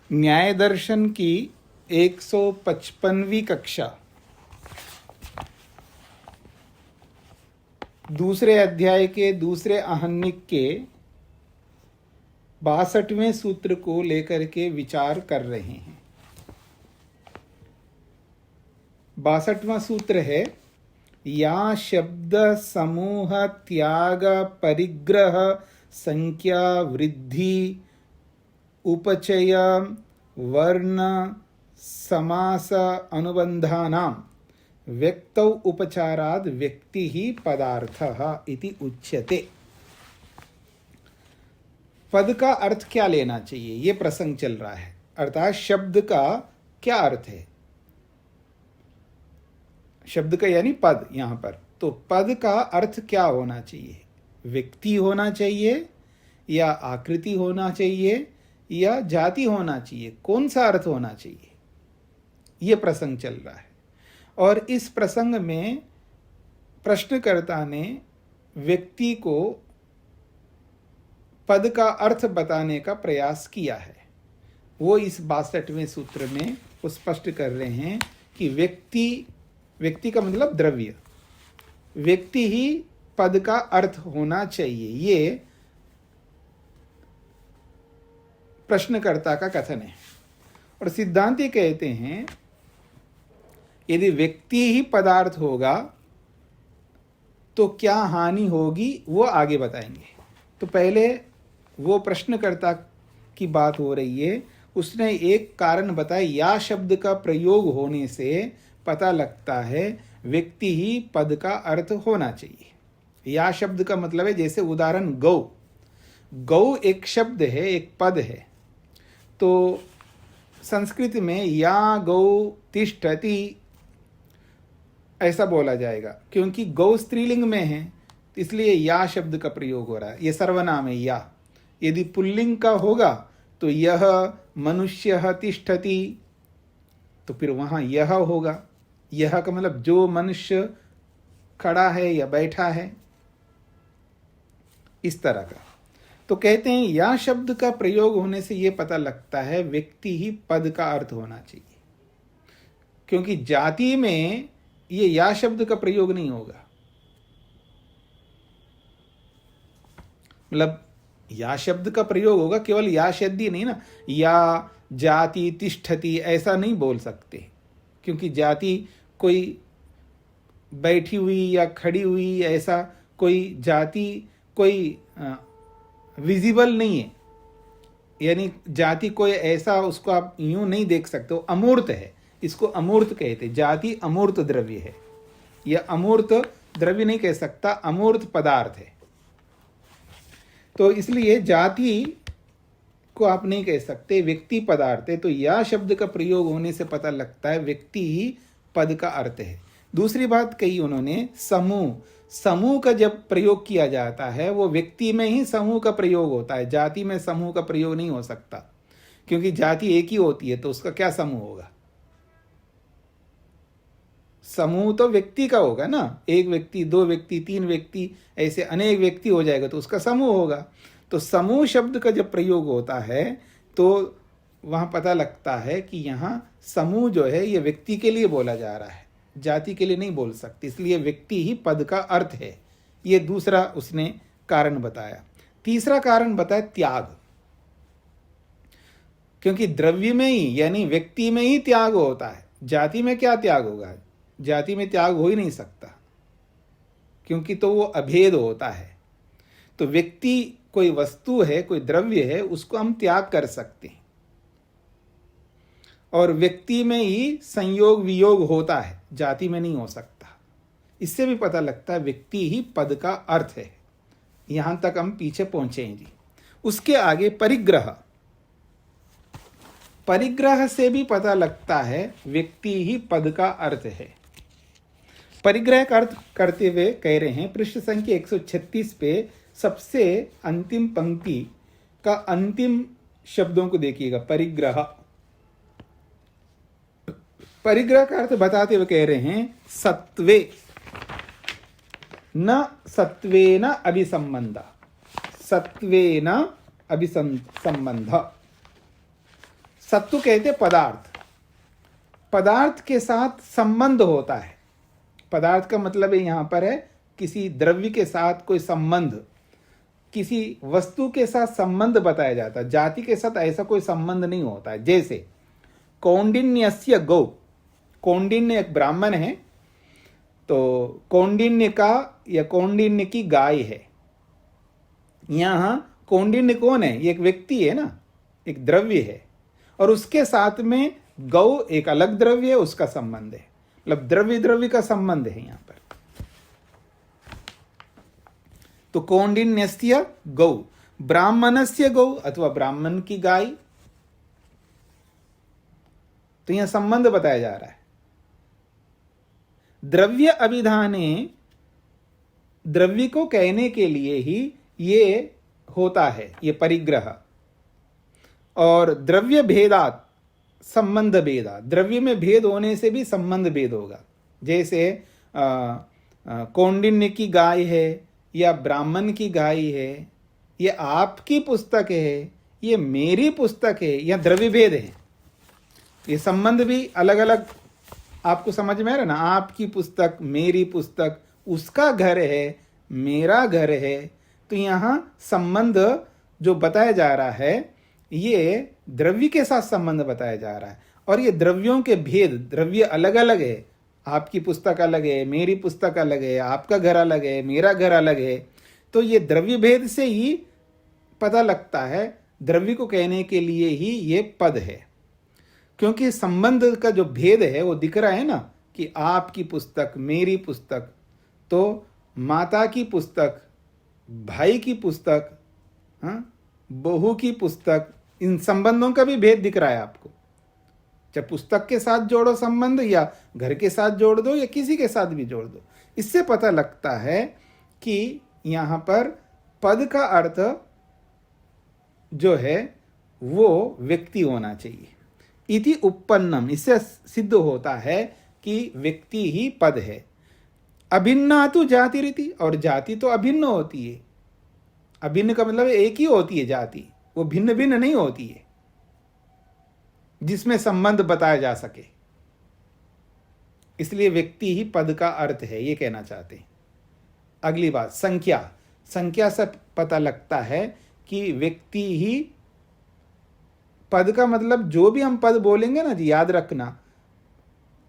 न्याय दर्शन की 155वीं कक्षा, दूसरे अध्याय के दूसरे आहनिक के 62वें सूत्र को लेकर के विचार कर रहे हैं। 62वां सूत्र है, या शब्द समूह त्याग परिग्रह संख्या वृद्धि उपचय वर्ण समास अनुबंधानां व्यक्तौ उपचाराद व्यक्ति ही पदार्थः इति उच्यते। पद का अर्थ क्या लेना चाहिए, ये प्रसंग चल रहा है। अर्थात शब्द का क्या अर्थ है, शब्द का यानी पद। यहां पर तो पद का अर्थ क्या होना चाहिए, व्यक्ति होना चाहिए या आकृति होना चाहिए या जाति होना चाहिए, कौन सा अर्थ होना चाहिए, यह प्रसंग चल रहा है। और इस प्रसंग में प्रश्नकर्ता ने व्यक्ति को पद का अर्थ बताने का प्रयास किया है। वो इस 62वें सूत्र में वो स्पष्ट कर रहे हैं कि व्यक्ति का मतलब द्रव्य, व्यक्ति ही पद का अर्थ होना चाहिए, ये प्रश्नकर्ता का कथन है। और सिद्धांती कहते हैं यदि व्यक्ति ही पदार्थ होगा तो क्या हानि होगी, वो आगे बताएंगे। तो पहले वो प्रश्नकर्ता की बात हो रही है, उसने एक कारण बताया, या शब्द का प्रयोग होने से पता लगता है व्यक्ति ही पद का अर्थ होना चाहिए। या शब्द का मतलब है, जैसे उदाहरण गौ, गौ एक शब्द है, एक पद है। तो संस्कृत में या गौ तिष्ठति ऐसा बोला जाएगा, क्योंकि गौ स्त्रीलिंग में है, इसलिए या शब्द का प्रयोग हो रहा है। यह सर्वनाम है या। यदि पुल्लिंग का होगा तो यह मनुष्य तिष्ठति, तो फिर वहां यह होगा। यह का मतलब जो मनुष्य खड़ा है या बैठा है, इस तरह का। तो कहते हैं या शब्द का प्रयोग होने से यह पता लगता है व्यक्ति ही पद का अर्थ होना चाहिए, क्योंकि जाति में ये या शब्द का प्रयोग नहीं होगा। मतलब या शब्द का प्रयोग होगा, केवल या शब्द ही नहीं ना, या जाति तिष्ठति ऐसा नहीं बोल सकते, क्योंकि जाति कोई बैठी हुई या खड़ी हुई, ऐसा कोई जाति कोई विजिबल नहीं है। यानी जाति कोई ऐसा, उसको आप यूं नहीं देख सकते, वो अमूर्त है, इसको अमूर्त कहते। जाति अमूर्त द्रव्य है, यह अमूर्त द्रव्य नहीं कह सकता, अमूर्त पदार्थ है। तो इसलिए जाति को आप नहीं कह सकते, व्यक्ति पदार्थ है। तो या शब्द का प्रयोग होने से पता लगता है व्यक्ति ही पद का अर्थ है। दूसरी बात कही उन्होंने, समूह, समूह का जब प्रयोग किया जाता है वो व्यक्ति में ही समूह का प्रयोग होता है, जाति में समूह का प्रयोग नहीं हो सकता, क्योंकि जाति एक ही होती है, तो उसका क्या समूह होगा। समूह तो व्यक्ति का होगा ना, एक व्यक्ति, दो व्यक्ति, तीन व्यक्ति, ऐसे अनेक व्यक्ति हो जाएगा तो उसका समूह होगा। तो समूह शब्द का जब प्रयोग होता है तो वहां पता लगता है कि यहाँ समूह जो है ये व्यक्ति के लिए बोला जा रहा है, जाति के लिए नहीं बोल सकती, इसलिए व्यक्ति ही पद का अर्थ है। ये दूसरा उसने कारण बताया। तीसरा कारण बताया त्याग, क्योंकि द्रव्य में ही यानी व्यक्ति में ही त्याग होता है, जाति में क्या त्याग होगा, जाति में त्याग हो ही नहीं सकता, क्योंकि तो वो अभेद होता है। तो व्यक्ति कोई वस्तु है, कोई द्रव्य है, उसको हम त्याग कर सकते हैं। और व्यक्ति में ही संयोग वियोग होता है, जाति में नहीं हो सकता। इससे भी पता लगता है व्यक्ति ही पद का अर्थ है। यहां तक हम पीछे पहुंचे हैं जी। उसके आगे परिग्रह, परिग्रह से भी पता लगता है व्यक्ति ही पद का अर्थ है। परिग्रह का अर्थ करते हुए कह रहे हैं, पृष्ठ संख्या 136 पे सबसे अंतिम पंक्ति का अंतिम शब्दों को देखिएगा, परिग्रह। परिग्रह का अर्थ बताते हुए कह रहे हैं, सत्वे न सत्वेन अभिसंबंध, सत्वेन अभिसंबंध। सत्व कहते पदार्थ, पदार्थ के साथ संबंध होता है। पदार्थ का मतलब यहां पर है किसी द्रव्य के साथ कोई संबंध, किसी वस्तु के साथ संबंध बताया जाता है। जाति के साथ ऐसा कोई संबंध नहीं होता है। जैसे कौंडिन्यस्य गौ, कौंडिन्य एक ब्राह्मण है, तो कौंडिन्य का या कौंडिन्य की गाय है। यहां कौंडिन्य कौन है? एक व्यक्ति है ना, एक द्रव्य है, और उसके साथ में गौ एक अलग द्रव्य है, उसका संबंध है। मतलब द्रव्य द्रव्य का संबंध है यहां पर। तो कौंडिन्यस्य गौ, ब्राह्मणस्य गौ अथवा ब्राह्मण की गाय, तो यहां संबंध बताया जा रहा है। द्रव्य अभिधाने, द्रव्य को कहने के लिए ही ये होता है, ये परिग्रह। और द्रव्य भेदात संबंध भेदा, द्रव्य में भेद होने से भी संबंध भेद होगा। जैसे कौंडिन्य की गाय है या ब्राह्मण की गाय है, ये आपकी पुस्तक है, ये मेरी पुस्तक है, यह द्रव्य भेद है। ये संबंध भी अलग अलग आपको समझ में आ रहा है ना। आपकी पुस्तक, मेरी पुस्तक, उसका घर है, मेरा घर है। तो यहां संबंध जो बताया जा रहा है, ये द्रव्य के साथ संबंध बताया जा रहा है। और ये द्रव्यों के भेद, द्रव्य अलग अलग है। आपकी पुस्तक अलग है, मेरी पुस्तक अलग है, आपका घर अलग है, मेरा घर अलग है। तो ये द्रव्य भेद से ही पता लगता है, द्रव्य को कहने के लिए ही ये पद है। क्योंकि संबंध का जो भेद है वो दिख रहा है ना, कि आपकी पुस्तक, मेरी पुस्तक, तो माता की पुस्तक, भाई की पुस्तक, हाँ, बहू की पुस्तक, इन संबंधों का भी भेद दिख रहा है आपको। चाहे पुस्तक के साथ जोड़ो संबंध, या घर के साथ जोड़ दो, या किसी के साथ भी जोड़ दो, इससे पता लगता है कि यहां पर पद का अर्थ जो है वो व्यक्ति होना चाहिए। इति उपपन्नम, इससे सिद्ध होता है कि व्यक्ति ही पद है। अभिन्ना तो जाति रीति, और जाति तो अभिन्न होती है। अभिन्न का मतलब एक ही होती है जाति, वो भिन्न भिन्न नहीं होती है, जिसमें संबंध बताया जा सके। इसलिए व्यक्ति ही पद का अर्थ है, ये कहना चाहते हैं। अगली बात, संख्या। संख्या से पता लगता है कि व्यक्ति ही पद का मतलब, जो भी हम पद बोलेंगे ना जी, याद रखना।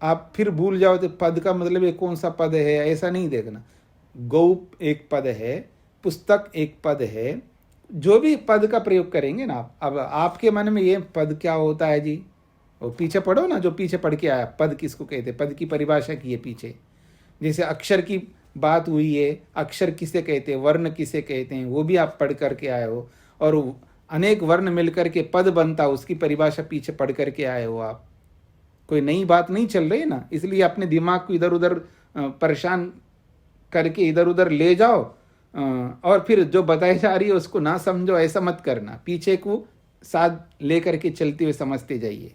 आप फिर भूल जाओ तो पद का मतलब ये कौन सा पद है, ऐसा नहीं देखना। गौ एक पद है, पुस्तक एक पद है, जो भी पद का प्रयोग करेंगे ना आप, अब आपके मन में ये पद क्या होता है जी, वो पीछे पढ़ो ना, जो पीछे पढ़ के आया, पद किसको कहते हैं, पद की परिभाषा की है पीछे। जैसे अक्षर की बात हुई है, अक्षर किसे कहते हैं, वर्ण किसे कहते हैं, वो भी आप पढ़ करके आए हो। और अनेक वर्ण मिलकर के पद बनता, उसकी परिभाषा पीछे पढ़ करके आए हो आप। कोई नई बात नहीं चल रही ना, इसलिए अपने दिमाग को इधर उधर परेशान करके इधर उधर ले जाओ, और फिर जो बताई जा रही है उसको ना समझो, ऐसा मत करना। पीछे को साथ लेकर के चलते हुए समझते जाइए।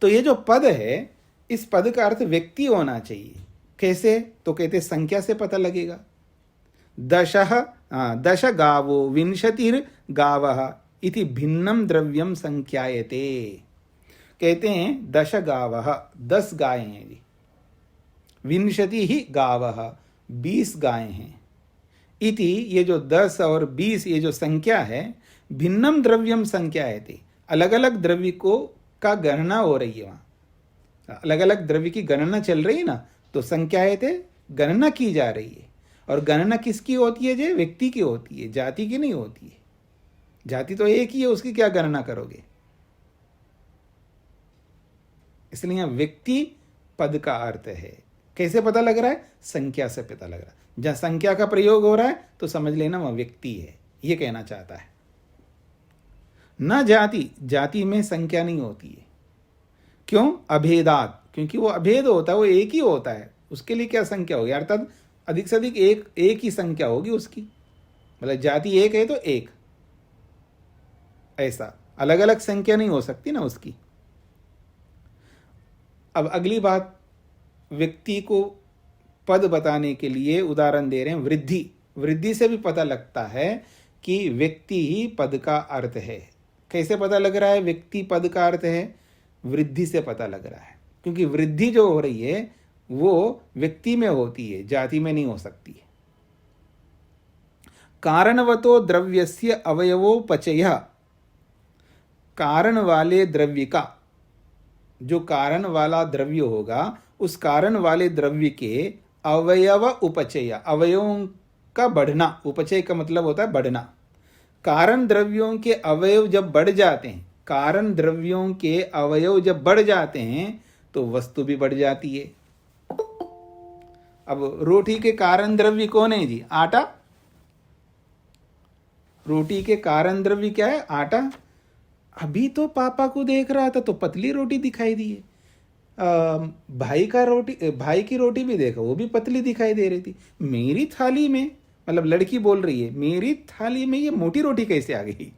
तो ये जो पद है, इस पद का अर्थ व्यक्ति होना चाहिए। कैसे? तो कहते संख्या से पता लगेगा। दश गावो विंशतिर् गावः इति भिन्नम द्रव्यम संख्यायते। कहते हैं 10 गावः, 10 गायें हैं जी। विंशति ही गावः, 20 गायें हैं। इति, ये जो 10 और 20 ये जो संख्या है, भिन्नम द्रव्यम संख्यायते, अलग अलग द्रव्य को का गणना हो रही है। वहां अलग अलग द्रव्य की गणना चल रही है ना, तो संख्यायते गणना की जा रही है। और गणना किसकी होती है जी? व्यक्ति की होती है, जाति की नहीं होती है। जाति तो एक ही है, उसकी क्या गणना करोगे? इसलिए यहाँ व्यक्ति पद का अर्थ है। कैसे पता लग रहा है? संख्या से पता लग रहा है। जहां संख्या का प्रयोग हो रहा है तो समझ लेना वह व्यक्ति है, ये कहना चाहता है। न जाति, जाति में संख्या नहीं होती है। क्यों? अभेदात, क्योंकि वो अभेद होता है, वो एक ही होता है, उसके लिए क्या संख्या होगी? अर्थात अधिक से अधिक एक ही संख्या होगी उसकी। मतलब जाति एक है तो एक, ऐसा अलग अलग संख्या नहीं हो सकती ना उसकी। अब अगली बात, व्यक्ति को पद बताने के लिए उदाहरण दे रहे हैं वृद्धि। वृद्धि से भी पता लगता है कि व्यक्ति ही पद का अर्थ है। कैसे पता लग रहा है व्यक्ति पद का अर्थ है? वृद्धि से पता लग रहा है, क्योंकि वृद्धि जो हो रही है वो व्यक्ति में होती है, जाति में नहीं हो सकती है। कारणवतो द्रव्यस्य अवयवोपचय, कारण वाले द्रव्य का, जो कारण वाला द्रव्य होगा उस कारण वाले द्रव्य के अवयव उपचय, अवयवों का बढ़ना, उपचय का मतलब होता है बढ़ना। कारण द्रव्यों के अवयव जब बढ़ जाते हैं, कारण द्रव्यों के अवयव जब बढ़ जाते हैं तो वस्तु भी बढ़ जाती है। अब रोटी के कारण द्रव्य कौन है जी? आटा। रोटी के कारण द्रव्य क्या है? आटा। अभी तो पापा को देख रहा था तो पतली रोटी दिखाई दी है। भाई की रोटी भी देखा, वो भी पतली दिखाई दे रही थी। मेरी थाली में, मतलब लड़की बोल रही है, मेरी थाली में ये मोटी रोटी कैसे आ गई?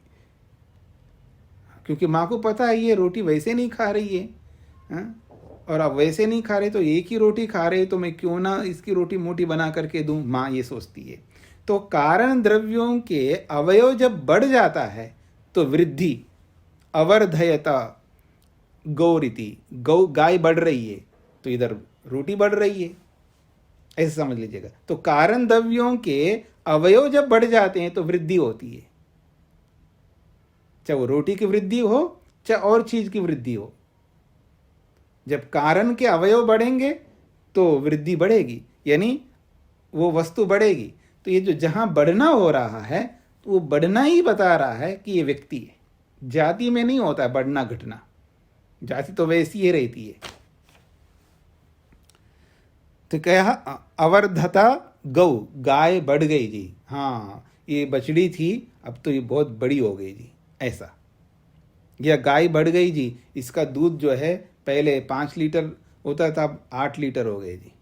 क्योंकि माँ को पता है ये रोटी वैसे नहीं खा रही है, हाँ? और अब वैसे नहीं खा रहे तो एक ही रोटी खा रहे तो मैं क्यों ना इसकी रोटी मोटी बना करके दूं, माँ ये सोचती है। तो कारण द्रव्यों के अवयव जब बढ़ जाता है तो वृद्धि, अवर्धयता गौरीति, गौ गाय बढ़ रही है तो इधर रोटी बढ़ रही है, ऐसे समझ लीजिएगा। तो कारण द्रव्यों के अवयव जब बढ़ जाते हैं तो वृद्धि होती है, चाहे वो रोटी की वृद्धि हो चाहे और चीज की वृद्धि हो। जब कारण के अवयव बढ़ेंगे तो वृद्धि बढ़ेगी, यानी वो वस्तु बढ़ेगी। तो ये जो जहां बढ़ना हो रहा है तो वो बढ़ना ही बता रहा है कि ये व्यक्ति है। जाति में नहीं होता है बढ़ना घटना, जाति तो वैसी ही रहती है। तो क्या अवर्धता गौ, गाय बढ़ गई जी, हाँ ये बछड़ी थी अब तो ये बहुत बड़ी हो गई जी, ऐसा। या गाय बढ़ गई जी, इसका दूध जो है पहले 5 लीटर होता था अब 8 लीटर हो गए जी।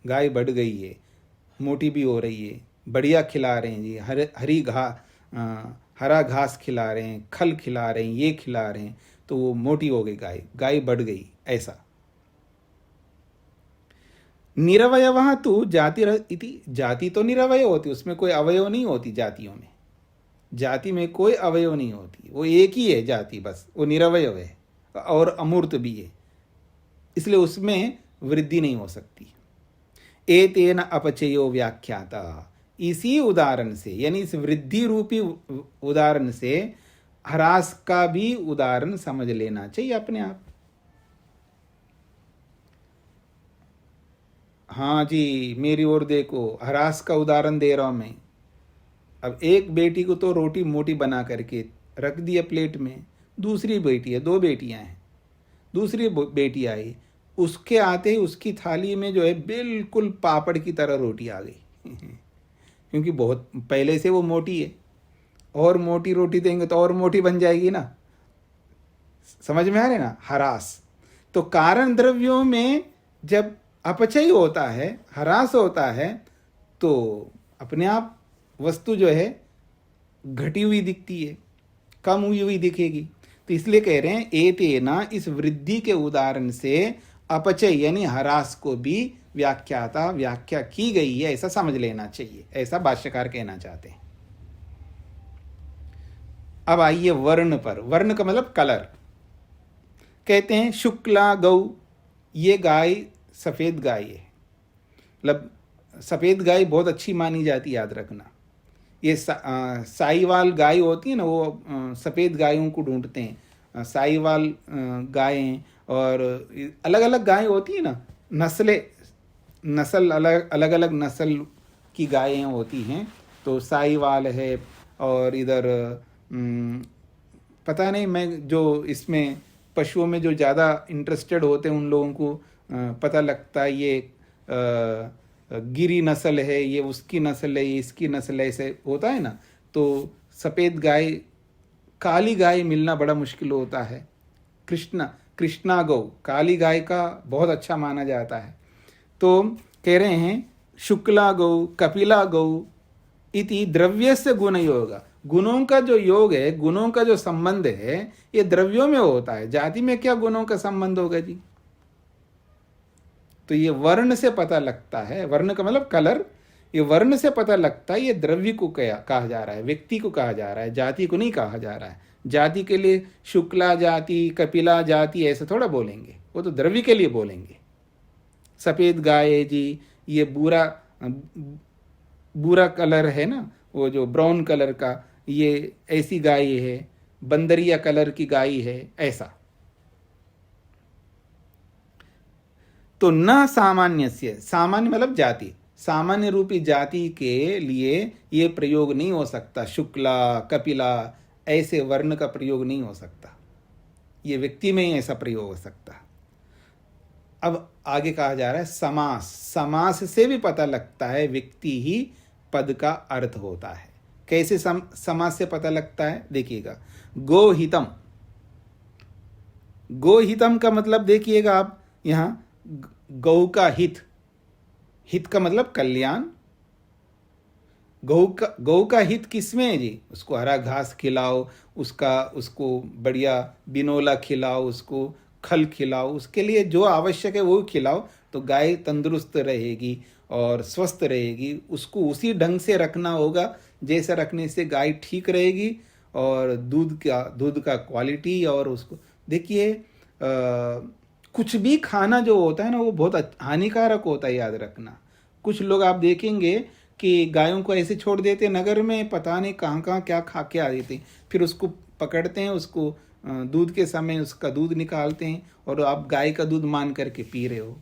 गाय बढ़ गई है, मोटी भी हो रही है, बढ़िया खिला रहे हैं जी, हरा घास खिला रहे हैं, खल खिला रहे हैं, ये खिला रहे हैं, तो वो मोटी हो गई गाय, गाय बढ़ गई, ऐसा। निरवयवः तु जाति इति, जाति तो निरवय होती, उसमें कोई अवयव नहीं होती। जातियों में, जाति में कोई अवयव नहीं होती, वो एक ही है जाति, बस वो निरवय है और अमूर्त भी है, इसलिए उसमें वृद्धि नहीं हो सकती। एतेन अपचयो व्याख्याता, इसी उदाहरण से, यानी इस वृद्धि रूपी उदाहरण से ह्रास का भी उदाहरण समझ लेना चाहिए अपने आप। हाँ जी, मेरी ओर देखो, ह्रास का उदाहरण दे रहा हूं मैं। अब एक बेटी को तो रोटी मोटी बना करके रख दिया प्लेट में, दूसरी बेटी है, 2 बेटियां हैं, दूसरी बेटी आई, उसके आते ही उसकी थाली में जो है बिल्कुल पापड़ की तरह रोटी आ गई क्योंकि बहुत पहले से वो मोटी है, और मोटी रोटी देंगे तो और मोटी बन जाएगी ना। समझ में आ रहे ना? ह्रास। तो कारण द्रव्यों में जब अपचय होता है, ह्रास होता है, तो अपने आप वस्तु जो है घटी हुई दिखती है, कम हुई दिखेगी। तो इसलिए कह रहे हैं एतेना, इस वृद्धि के उदाहरण से अपचय यानी ह्रास को भी व्याख्या की गई है, ऐसा समझ लेना चाहिए, ऐसा भाष्यकार कहना चाहते हैं। अब आइए वर्ण पर। वर्ण का मतलब कलर। कहते हैं शुक्ला गौ, ये गाय सफेद गाय है, मतलब सफेद गाय बहुत अच्छी मानी जाती है, याद रखना। ये साईवाल गाय होती है ना, वो सफेद गायों को ढूंढते हैं, साईवाल गायें, और अलग अलग गायें होती है ना, नस्ल अलग अलग नस्ल की गायें होती हैं। तो साईवाल है, और इधर पता नहीं, मैं जो इसमें पशुओं में जो ज़्यादा इंटरेस्टेड होते हैं उन लोगों को पता लगता है ये गिरी नस्ल है, ये उसकी नस्ल है, ये इसकी नस्ल है, ऐसे होता है ना। तो सफ़ेद गाय, काली गाय मिलना बड़ा मुश्किल होता है। कृष्णा गौ काली गाय का बहुत अच्छा माना जाता है। तो कह रहे हैं शुक्ला गौ कपिला गौ इति द्रव्यस्य गुण योग। गुणों का जो योग है, गुणों का जो संबंध है, ये द्रव्यों में होता है। जाति में क्या गुणों का संबंध होगा जी? तो ये वर्ण से पता लगता है, वर्ण का मतलब कलर, ये वर्ण से पता लगता है ये द्रव्य को कहा जा रहा है, व्यक्ति को कहा जा रहा है, जाति को नहीं कहा जा रहा है। जाति के लिए शुक्ला जाति, कपिला जाति ऐसे थोड़ा बोलेंगे, वो तो द्रव्य के लिए बोलेंगे। सफ़ेद गाय है जी, ये बुरा कलर है ना, वो जो ब्राउन कलर का, ये ऐसी गाय है, बंदरिया कलर की गाय है, ऐसा। तो न सामान्य से, सामान्य मतलब जाति, सामान्य रूपी जाति के लिए ये प्रयोग नहीं हो सकता। शुक्ला कपिला ऐसे वर्ण का प्रयोग नहीं हो सकता, ये व्यक्ति में ही ऐसा प्रयोग हो सकता। अब आगे कहा जा रहा है समास। समास से भी पता लगता है व्यक्ति ही पद का अर्थ होता है। कैसे समास से पता लगता है देखिएगा। गोहितम, गोहितम का मतलब देखिएगा आप, यहां गौ का हित, हित का मतलब कल्याण। गौ का हित किसमें है जी? उसको हरा घास खिलाओ, उसको बढ़िया बिनोला खिलाओ, उसको खल खिलाओ, उसके लिए जो आवश्यक है वो खिलाओ, तो गाय तंदुरुस्त रहेगी और स्वस्थ रहेगी। उसको उसी ढंग से रखना होगा जैसा रखने से गाय ठीक रहेगी। और दूध का क्वालिटी, और उसको देखिए कुछ भी खाना जो होता है ना वो बहुत हानिकारक होता है, याद रखना। कुछ लोग आप देखेंगे कि गायों को ऐसे छोड़ देते नगर में, पता नहीं कहाँ कहाँ क्या खा के आ देते, फिर उसको पकड़ते हैं, उसको दूध के समय उसका दूध निकालते हैं और आप गाय का दूध मान करके पी रहे हो।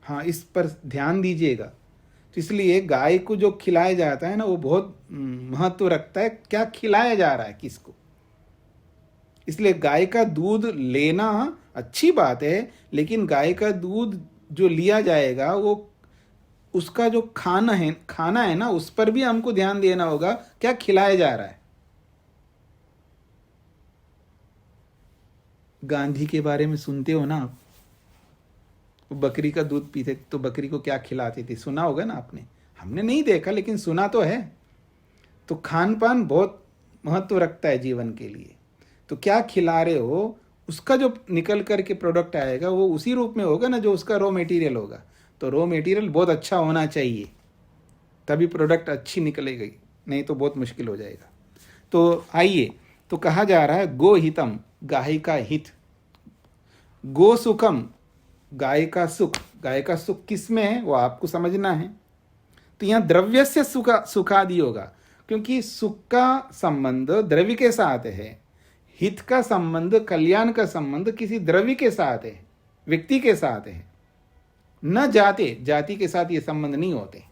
हाँ, इस पर ध्यान दीजिएगा। तो इसलिए गाय को जो खिलाया जाता है ना वो बहुत महत्व रखता है, क्या खिलाया जा रहा है किसको। इसलिए गाय का दूध लेना अच्छी बात है, लेकिन गाय का दूध जो लिया जाएगा वो उसका जो खाना है ना, उस पर भी हमको ध्यान देना होगा, क्या खिलाया जा रहा है। गांधी के बारे में सुनते हो ना आप, वो बकरी का दूध पीते, तो बकरी को क्या खिलाती थी, सुना होगा ना आपने। हमने नहीं देखा लेकिन सुना तो है। तो खान पान बहुत महत्व रखता है जीवन के लिए। तो क्या खिला रहे हो, उसका जो निकल करके प्रोडक्ट आएगा वो उसी रूप में होगा ना जो उसका रॉ मटेरियल होगा। तो रॉ मटेरियल बहुत अच्छा होना चाहिए, तभी प्रोडक्ट अच्छी निकलेगी, नहीं तो बहुत मुश्किल हो जाएगा। तो आइए, तो कहा जा रहा है गो हितम, गाय का हित, गो सुखम, गाय का सुख। गाय का सुख किस में है वो आपको समझना है। तो यहाँ द्रव्य से सुखादि होगा, क्योंकि सुख का संबंध द्रव्य के साथ है, हित का संबंध, कल्याण का संबंध किसी द्रव्य के साथ है, व्यक्ति के साथ है, न जाति के साथ ये संबंध नहीं होते।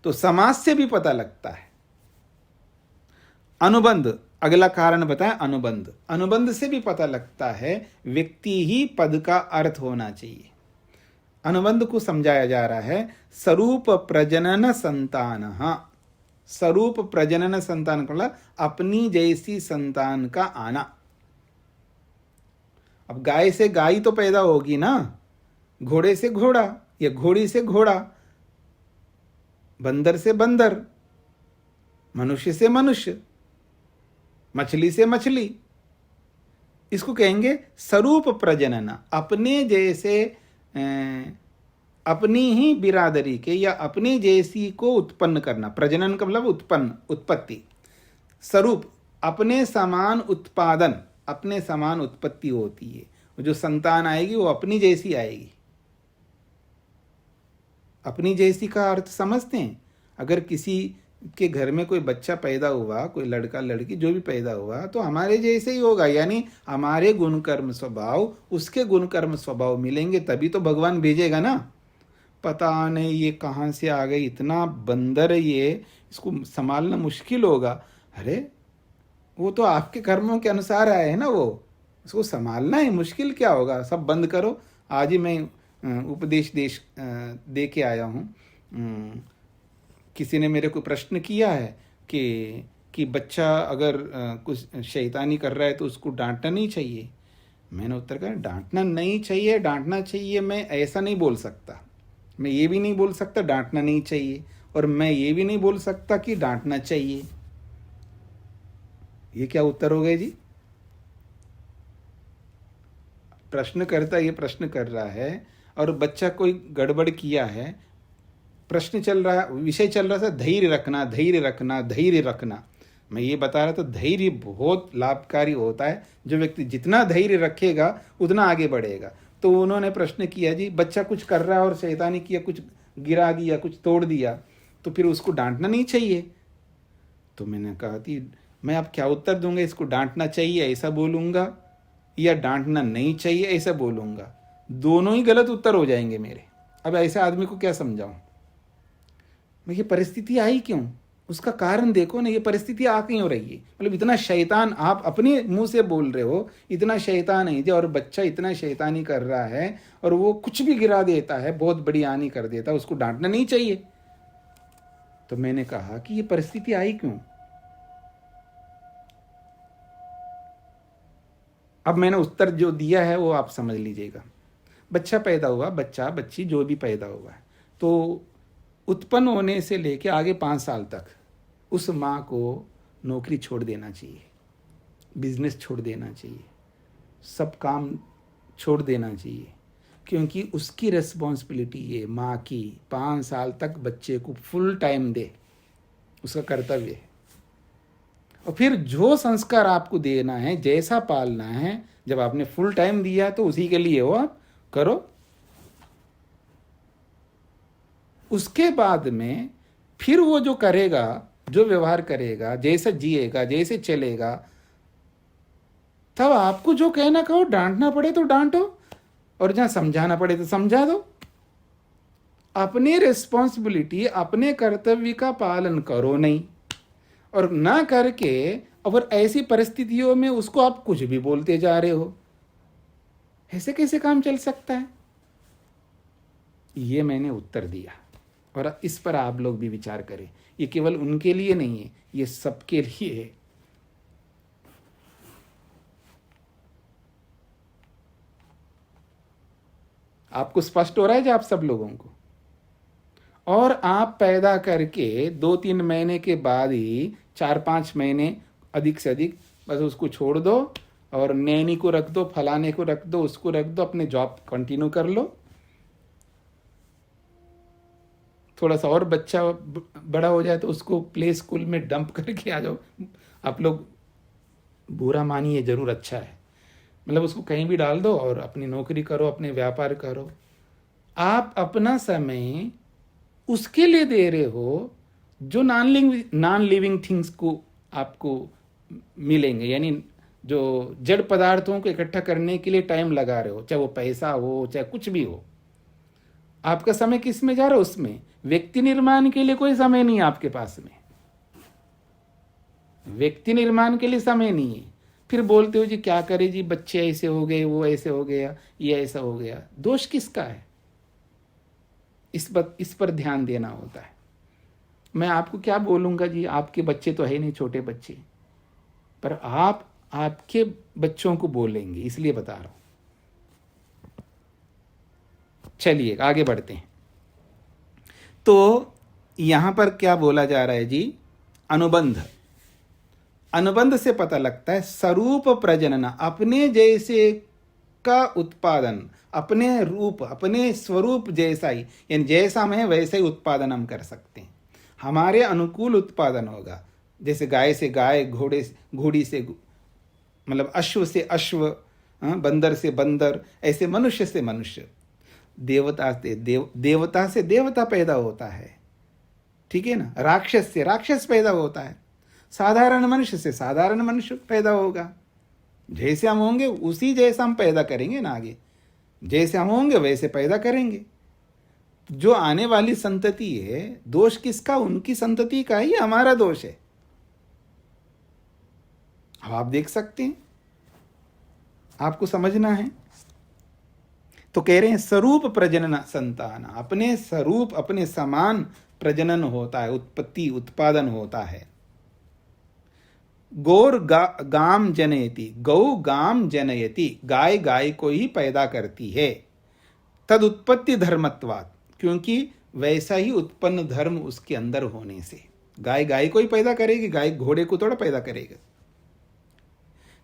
तो समाज से भी पता लगता है। अनुबंध, अगला कारण बताएं अनुबंध। अनुबंध से भी पता लगता है व्यक्ति ही पद का अर्थ होना चाहिए। अनुबंध को समझाया जा रहा है स्वरूप प्रजनन संतान। स्वरूप प्रजनन संतान का मतलब अपनी जैसी संतान का आना। अब गाय से गाय तो पैदा होगी ना, घोड़े से घोड़ा या घोड़ी से घोड़ा, बंदर से बंदर, मनुष्य से मनुष्य, मछली से मछली। इसको कहेंगे स्वरूप प्रजनन। अपने जैसे अपनी ही बिरादरी के या अपनी जैसी को उत्पन्न करना। प्रजनन का मतलब उत्पन्न, उत्पत्ति। स्वरूप अपने समान उत्पादन, अपने समान उत्पत्ति होती है। जो संतान आएगी वो अपनी जैसी आएगी। अपनी जैसी का अर्थ समझते हैं। अगर किसी के घर में कोई बच्चा पैदा हुआ, कोई लड़का लड़की जो भी पैदा हुआ, तो हमारे जैसे ही होगा, यानी हमारे गुण कर्म स्वभाव, उसके गुण कर्म स्वभाव मिलेंगे, तभी तो भगवान भेजेगा ना। पता नहीं ये कहाँ से आ गई, इतना बंदर है ये, इसको संभालना मुश्किल होगा। अरे वो तो आपके कर्मों के अनुसार आए हैं ना, वो उसको संभालना है, मुश्किल क्या होगा, सब बंद करो। आज ही मैं उपदेश दे के आया हूँ। किसी ने मेरे को प्रश्न किया है कि बच्चा अगर कुछ शैतानी कर रहा है तो उसको डांटना नहीं चाहिए। मैंने उत्तर कहा, डांटना नहीं चाहिए, डांटना चाहिए, मैं ऐसा नहीं बोल सकता। मैं ये भी नहीं बोल सकता डांटना नहीं चाहिए, और मैं ये भी नहीं बोल सकता कि डांटना चाहिए। ये क्या उत्तर हो गए जी? प्रश्नकर्ता ये प्रश्न कर रहा है और बच्चा कोई गड़बड़ किया है, प्रश्न चल रहा, विषय चल रहा था धैर्य रखना, धैर्य रखना, धैर्य रखना। मैं ये बता रहा था धैर्य बहुत लाभकारी होता है, जो व्यक्ति जितना धैर्य रखेगा उतना आगे बढ़ेगा। तो उन्होंने प्रश्न किया, जी बच्चा कुछ कर रहा है और शैतानी किया, कुछ गिरा दिया, कुछ तोड़ दिया, तो फिर उसको डांटना नहीं चाहिए। तो मैंने कहा कि मैं अब क्या उत्तर दूंगा, इसको डांटना चाहिए ऐसा बोलूंगा या डांटना नहीं चाहिए ऐसा बोलूंगा? दोनों ही गलत उत्तर हो जाएंगे मेरे। अब ऐसे आदमी को क्या समझाऊं मैं? ये परिस्थिति आई क्यों, उसका कारण देखो ना, ये परिस्थिति आ क्यों रही है। मतलब इतना शैतान, आप अपने मुंह से बोल रहे हो इतना शैतान है जी, और बच्चा इतना शैतानी कर रहा है और वो कुछ भी गिरा देता है, बहुत बड़ी हानि कर देता है, उसको डांटना नहीं चाहिए। तो मैंने कहा कि ये परिस्थिति आई क्यों। अब मैंने उत्तर जो दिया है वो आप समझ लीजिएगा। बच्चा पैदा हुआ, बच्चा बच्ची जो भी पैदा हुआ है, तो उत्पन्न होने से लेके आगे 5 साल तक उस माँ को नौकरी छोड़ देना चाहिए, बिजनेस छोड़ देना चाहिए, सब काम छोड़ देना चाहिए, क्योंकि उसकी रिस्पॉन्सिबिलिटी ये माँ की 5 साल तक बच्चे को फुल टाइम दे, उसका कर्तव्य है। और फिर जो संस्कार आपको देना है, जैसा पालना है, जब आपने फुल टाइम दिया तो उसी के लिए हो, आप करो। उसके बाद में फिर वो जो करेगा, जो व्यवहार करेगा, जैसे जिएगा, जैसे चलेगा, तब आपको जो कहना कहो, डांटना पड़े तो डांटो और जहां समझाना पड़े तो समझा दो। अपनी रिस्पॉन्सिबिलिटी, अपने कर्तव्य का पालन करो नहीं, और ना करके और ऐसी परिस्थितियों में उसको आप कुछ भी बोलते जा रहे हो। ऐसे कैसे काम चल सकता है? ये मैंने उत्तर दिया, और इस पर आप लोग भी विचार करें। ये केवल उनके लिए नहीं है, ये सबके लिए है। आपको स्पष्ट हो रहा है जी, आप सब लोगों को? और आप पैदा करके 2-3 महीने के बाद ही 4-5 महीने अधिक से अधिक बस उसको छोड़ दो, और नैनी को रख दो, फलाने को रख दो, उसको रख दो, अपने जॉब कंटिन्यू कर लो। थोड़ा सा और बच्चा बड़ा हो जाए तो उसको प्ले स्कूल में डंप करके आ जाओ। आप लोग बुरा मानिए, जरूर अच्छा है, मतलब उसको कहीं भी डाल दो और अपनी नौकरी करो, अपने व्यापार करो। आप अपना समय उसके लिए दे रहे हो जो नॉन लिविंग थिंग्स को आपको मिलेंगे, यानी जो जड़ पदार्थों को इकट्ठा करने के लिए टाइम लगा रहे हो, चाहे वो पैसा हो, चाहे कुछ भी हो। आपका समय किस में जा रहा है? उसमें। व्यक्ति निर्माण के लिए कोई समय नहीं है आपके पास में, व्यक्ति निर्माण के लिए समय नहीं है। फिर बोलते हो जी क्या करे जी, बच्चे ऐसे हो गए, वो ऐसे हो गया, ये ऐसा हो गया। दोष किसका है? इस पर ध्यान देना होता है। मैं आपको क्या बोलूंगा जी, आपके बच्चे तो है नहीं, छोटे बच्चे, पर आप आपके बच्चों को बोलेंगे, इसलिए बता रहा हूं। चलिए आगे बढ़ते हैं। तो यहां पर क्या बोला जा रहा है जी? अनुबंध। अनुबंध से पता लगता है स्वरूप प्रजनन, अपने जैसे का उत्पादन, अपने रूप, अपने स्वरूप जैसा ही, यानी जैसा हम हैं वैसे ही उत्पादन हम कर सकते हैं। हमारे अनुकूल उत्पादन होगा। जैसे गाय से गाय, घोड़ी से मतलब अश्व से अश्व, बंदर से बंदर, ऐसे मनुष्य से मनुष्य, देवता से देवता से देवता पैदा होता है, ठीक है ना। राक्षस से राक्षस पैदा होता है, साधारण मनुष्य से साधारण मनुष्य पैदा होगा। जैसे हम होंगे उसी जैसा हम पैदा करेंगे ना, आगे जैसे हम होंगे वैसे पैदा करेंगे। जो आने वाली संतति है, दोष किसका? उनकी संतति का ही, हमारा दोष है। अब आप देख सकते हैं, आपको समझना है। तो कह रहे हैं स्वरूप प्रजनन संतान, अपने स्वरूप अपने समान प्रजनन होता है, उत्पत्ति उत्पादन होता है। गौर गाम जनयति, गौ गाम जनयति, गाय गाय को ही पैदा करती है। तद उत्पत्ति धर्मत्वात्, क्योंकि वैसा ही उत्पन्न धर्म उसके अंदर होने से। गाय गाय को ही पैदा करेगी, गाय घोड़े को थोड़ा पैदा करेगा।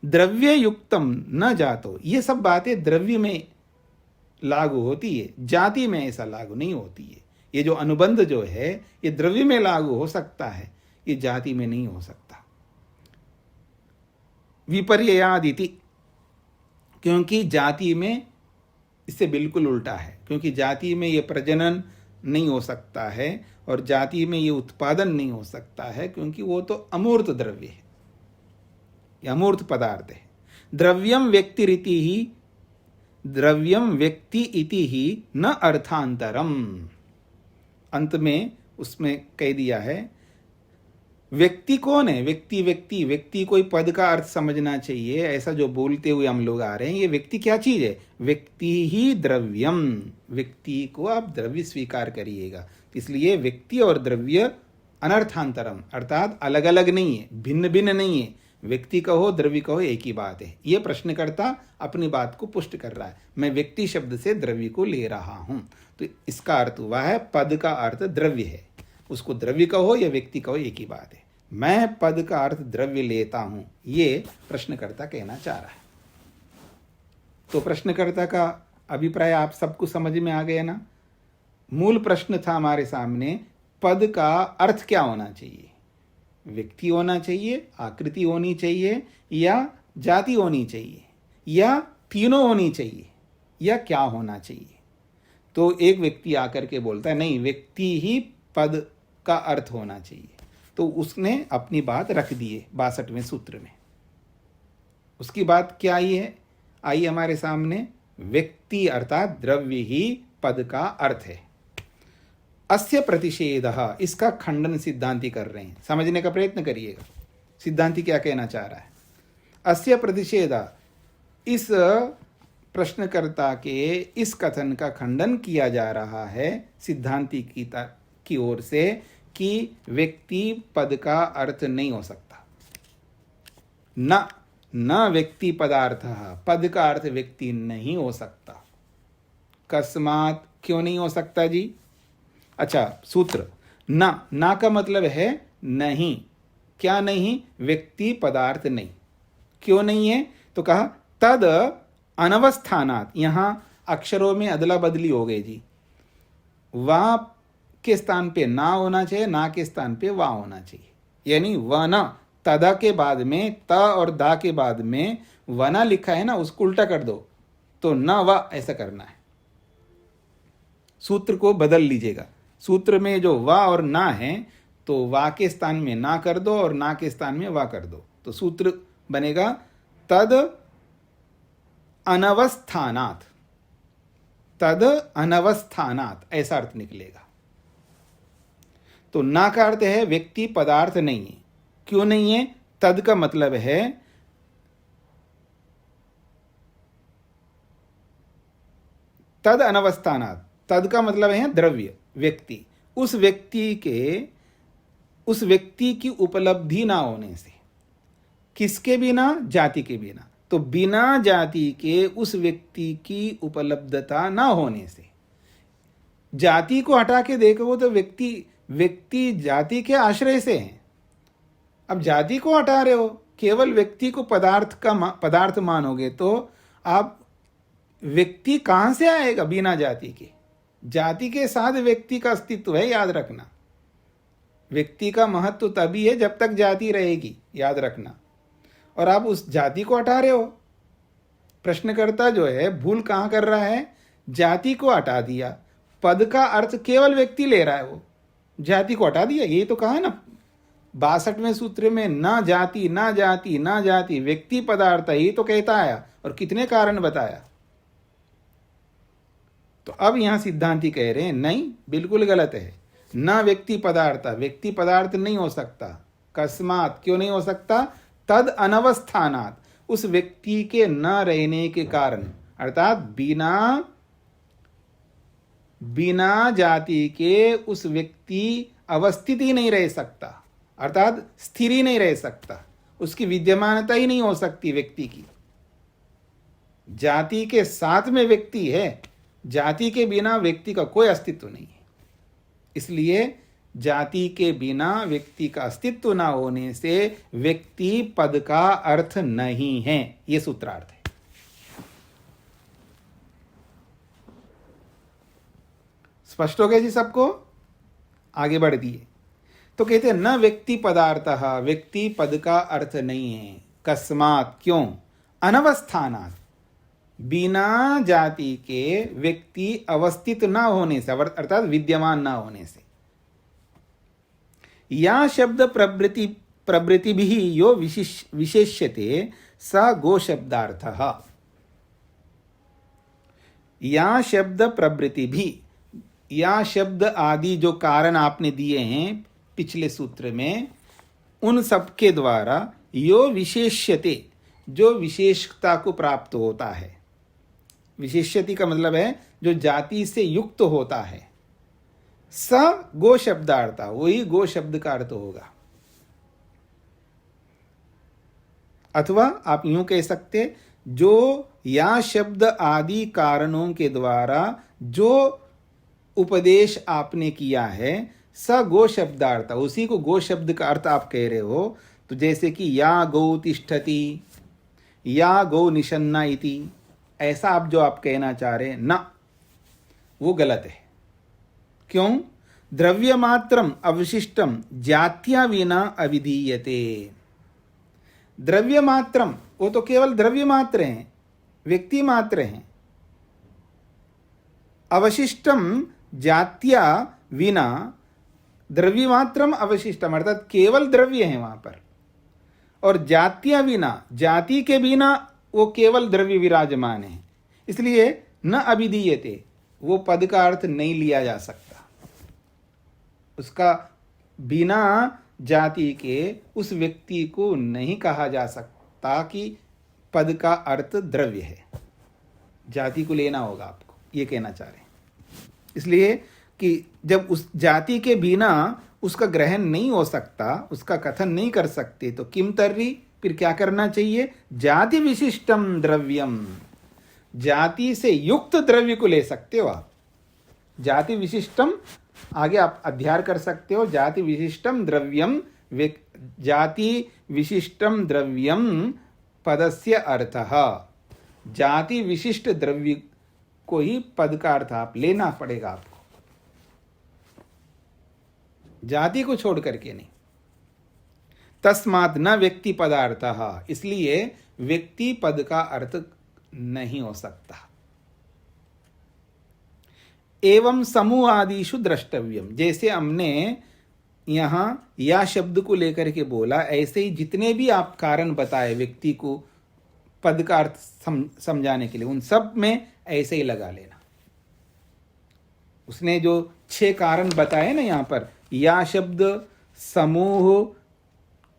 द्रव्य युक्तम न जातो, ये सब बातें द्रव्य में लागू होती है, जाति में ऐसा लागू नहीं होती है। ये जो अनुबंध जो है ये द्रव्य में लागू हो सकता है, ये जाति में नहीं हो सकता। विपर्ययादिति, क्योंकि जाति में इससे बिल्कुल उल्टा है, क्योंकि जाति में ये प्रजनन नहीं हो सकता है और जाति में ये उत्पादन नहीं हो सकता है, क्योंकि वो तो अमूर्त द्रव्य है, ये अमूर्त पदार्थ है। द्रव्यम व्यक्ति रीति ही, द्रव्यम व्यक्ति इति ही न अर्थांतरम, अंत में उसमें कह दिया है व्यक्ति कौन है, व्यक्ति व्यक्ति व्यक्ति कोई पद का अर्थ समझना चाहिए, ऐसा जो बोलते हुए हम लोग आ रहे हैं। ये व्यक्ति क्या चीज है, व्यक्ति ही द्रव्यम, व्यक्ति को आप द्रव्य स्वीकार करिएगा। इसलिए व्यक्ति और द्रव्य अनर्थांतरम, अर्थात अलग अलग नहीं है, भिन्न भिन्न नहीं है। व्यक्ति कहो द्रव्य कहो एक ही बात है। ये प्रश्नकर्ता अपनी बात को पुष्ट कर रहा है, मैं व्यक्ति शब्द से द्रव्य को ले रहा हूं। तो इसका अर्थ हुआ है पद का अर्थ द्रव्य है, उसको द्रव्य कहो या व्यक्ति कहो एक ही बात है। मैं पद का अर्थ द्रव्य लेता हूं, ये प्रश्नकर्ता कहना चाह रहा है। तो प्रश्नकर्ता का अभिप्राय आप सबको समझ में आ गया ना। मूल प्रश्न था हमारे सामने, पद का अर्थ क्या होना चाहिए, व्यक्ति होना चाहिए, आकृति होनी चाहिए, या जाति होनी चाहिए, या तीनों होनी चाहिए, या क्या होना चाहिए। तो एक व्यक्ति आकर के बोलता है नहीं, व्यक्ति ही पद का अर्थ होना चाहिए। तो उसने अपनी बात रख दी है 62वें सूत्र में। उसकी बात क्या आई है, आई हमारे सामने, व्यक्ति अर्थात द्रव्य ही पद का अर्थ है। अस्य प्रतिषेधः, इसका खंडन सिद्धांति कर रहे हैं, समझने का प्रयत्न करिएगा सिद्धांति क्या कहना चाह रहा है। अस्य प्रतिषेधः, इस प्रश्नकर्ता के इस कथन का खंडन किया जा रहा है सिद्धांति की ओर से कि व्यक्ति पद का अर्थ नहीं हो सकता। न व्यक्ति पदार्थ, पद का अर्थ व्यक्ति नहीं हो सकता। कस्मात, क्यों नहीं हो सकता जी। अच्छा, सूत्र ना का मतलब है नहीं, क्या नहीं, व्यक्ति पदार्थ नहीं। क्यों नहीं है, तो कहा तद अनवस्थानात, यहां अक्षरों में अदला बदली हो गई जी। वह के स्थान पे ना होना चाहिए, ना के स्थान पे वा होना चाहिए। यानी वना, तदा के बाद में त और दा के बाद में वना लिखा है ना, उसको उल्टा कर दो तो न व ऐसा करना है। सूत्र को बदल लीजिएगा। सूत्र में जो वा और ना है तो वा के स्थान में ना कर दो और ना के स्थान में वा कर दो, तो सूत्र बनेगा तद अनवस्थानात, तद अनवस्थानात, ऐसा अर्थ निकलेगा। तो ना का अर्थ है व्यक्ति पदार्थ नहीं है। क्यों नहीं है, तद का मतलब है तद अनवस्थानात, तद का मतलब है द्रव्य, व्यक्ति। उस व्यक्ति की उपलब्धि ना होने से, किसके बिना, जाति के बिना। तो बिना जाति के उस व्यक्ति की उपलब्धता ना होने से, जाति को हटा के देखो तो व्यक्ति जाति के आश्रय से है। अब जाति को हटा रहे हो, केवल व्यक्ति को पदार्थ मानोगे तो आप व्यक्ति कहां से आएगा बिना जाति के। जाति के साथ व्यक्ति का अस्तित्व है, याद रखना। व्यक्ति का महत्व तभी है जब तक जाति रहेगी, याद रखना। और आप उस जाति को हटा रहे हो। प्रश्नकर्ता जो है भूल कहां कर रहा है, जाति को हटा दिया, पद का अर्थ केवल व्यक्ति ले रहा है, वो जाति को हटा दिया। ये तो कहा ना 62वें सूत्र में, ना जाति ना जाति ना जाति व्यक्ति पदार्थ, ही तो कहता आया और कितने कारण बताया। तो अब यहां सिद्धांति कह रहे हैं नहीं, बिल्कुल गलत है। ना व्यक्ति पदार्थ, व्यक्ति पदार्थ नहीं हो सकता। कस्मात, क्यों नहीं हो सकता, तद अनवस्थानात, उस व्यक्ति के न रहने के कारण, अर्थात बिना जाति के उस व्यक्ति अवस्थित ही नहीं रह सकता, अर्थात स्थिर ही नहीं रह सकता, उसकी विद्यमानता ही नहीं हो सकती व्यक्ति की। जाति के साथ में व्यक्ति है, जाति के बिना व्यक्ति का कोई अस्तित्व नहीं है। इसलिए जाति के बिना व्यक्ति का अस्तित्व न होने से व्यक्ति पद का अर्थ नहीं है, यह सूत्रार्थ है। स्पष्ट हो गया जी सबको? आगे बढ़ दिए तो कहते हैं न व्यक्ति पदार्थः, व्यक्ति पद का अर्थ नहीं है। कस्मात्, क्यों? अनवस्थानात्, बिना जाति के व्यक्ति अवस्थित न होने से, अर्थात विद्यमान न होने से। या शब्द प्रवृत्ति भी यो विशेष्यते स गो शब्दार्थः। या शब्द प्रवृत्ति भी, या शब्द आदि जो कारण आपने दिए हैं पिछले सूत्र में, उन सब के द्वारा यो विशेष्यते, जो विशेषता को प्राप्त होता है। विशेष्यति का मतलब है जो जाति से युक्त होता है। स गो शब्दार्थ, वही गो शब्द का अर्थ होगा। अथवा आप यूं कह सकते, जो या शब्द आदि कारणों के द्वारा जो उपदेश आपने किया है, स गो शब्दार्थ, उसी को गो शब्द का अर्थ आप कह रहे हो। तो जैसे कि या गौ तिष्ठति, या गौ निषन्ना इति, ऐसा आप जो आप कहना चाह रहे हैं ना, वो गलत है। क्यों? द्रव्य मात्रम अवशिष्टम जात्या विना अविधीयते। द्रव्य मात्रम, वो तो केवल द्रव्य मात्र हैं, व्यक्ति मात्र हैं। अवशिष्टम जात्या विना, द्रव्य मात्रम अवशिष्टम, अर्थात केवल द्रव्य है वहां पर। और जात्या विना, जाति के बिना वो केवल द्रव्य विराजमान है, इसलिए न अभिधीयते, वो पद का अर्थ नहीं लिया जा सकता। उसका बिना जाति के उस व्यक्ति को नहीं कहा जा सकता कि पद का अर्थ द्रव्य है। जाति को लेना होगा आपको, ये कहना चाह रहे हैं। इसलिए कि जब उस जाति के बिना उसका ग्रहण नहीं हो सकता, उसका कथन नहीं कर सकते, तो किम तर्री, फिर क्या करना चाहिए? जाति विशिष्टम द्रव्यम, जाति से युक्त द्रव्य को ले सकते हो आप। जाति विशिष्टम, आगे आप अध्ययन कर सकते हो। जाति विशिष्टम द्रव्यम, जाति विशिष्टम द्रव्यम पदस्य अर्थः, जाति विशिष्ट द्रव्य को ही पद का अर्थ आप लेना पड़ेगा आपको, जाति को छोड़ करके नहीं। तस्मात् न व्यक्ति पदार्थः, इसलिए व्यक्ति पद का अर्थ नहीं हो सकता। एवं समूह आदिषु द्रष्टव्यम, जैसे हमने यहां या शब्द को लेकर के बोला, ऐसे ही जितने भी आप कारण बताए व्यक्ति को पद का अर्थ समझाने के लिए, उन सब में ऐसे ही लगा लेना। उसने जो 6 कारण बताए ना यहां पर, या शब्द, समूह,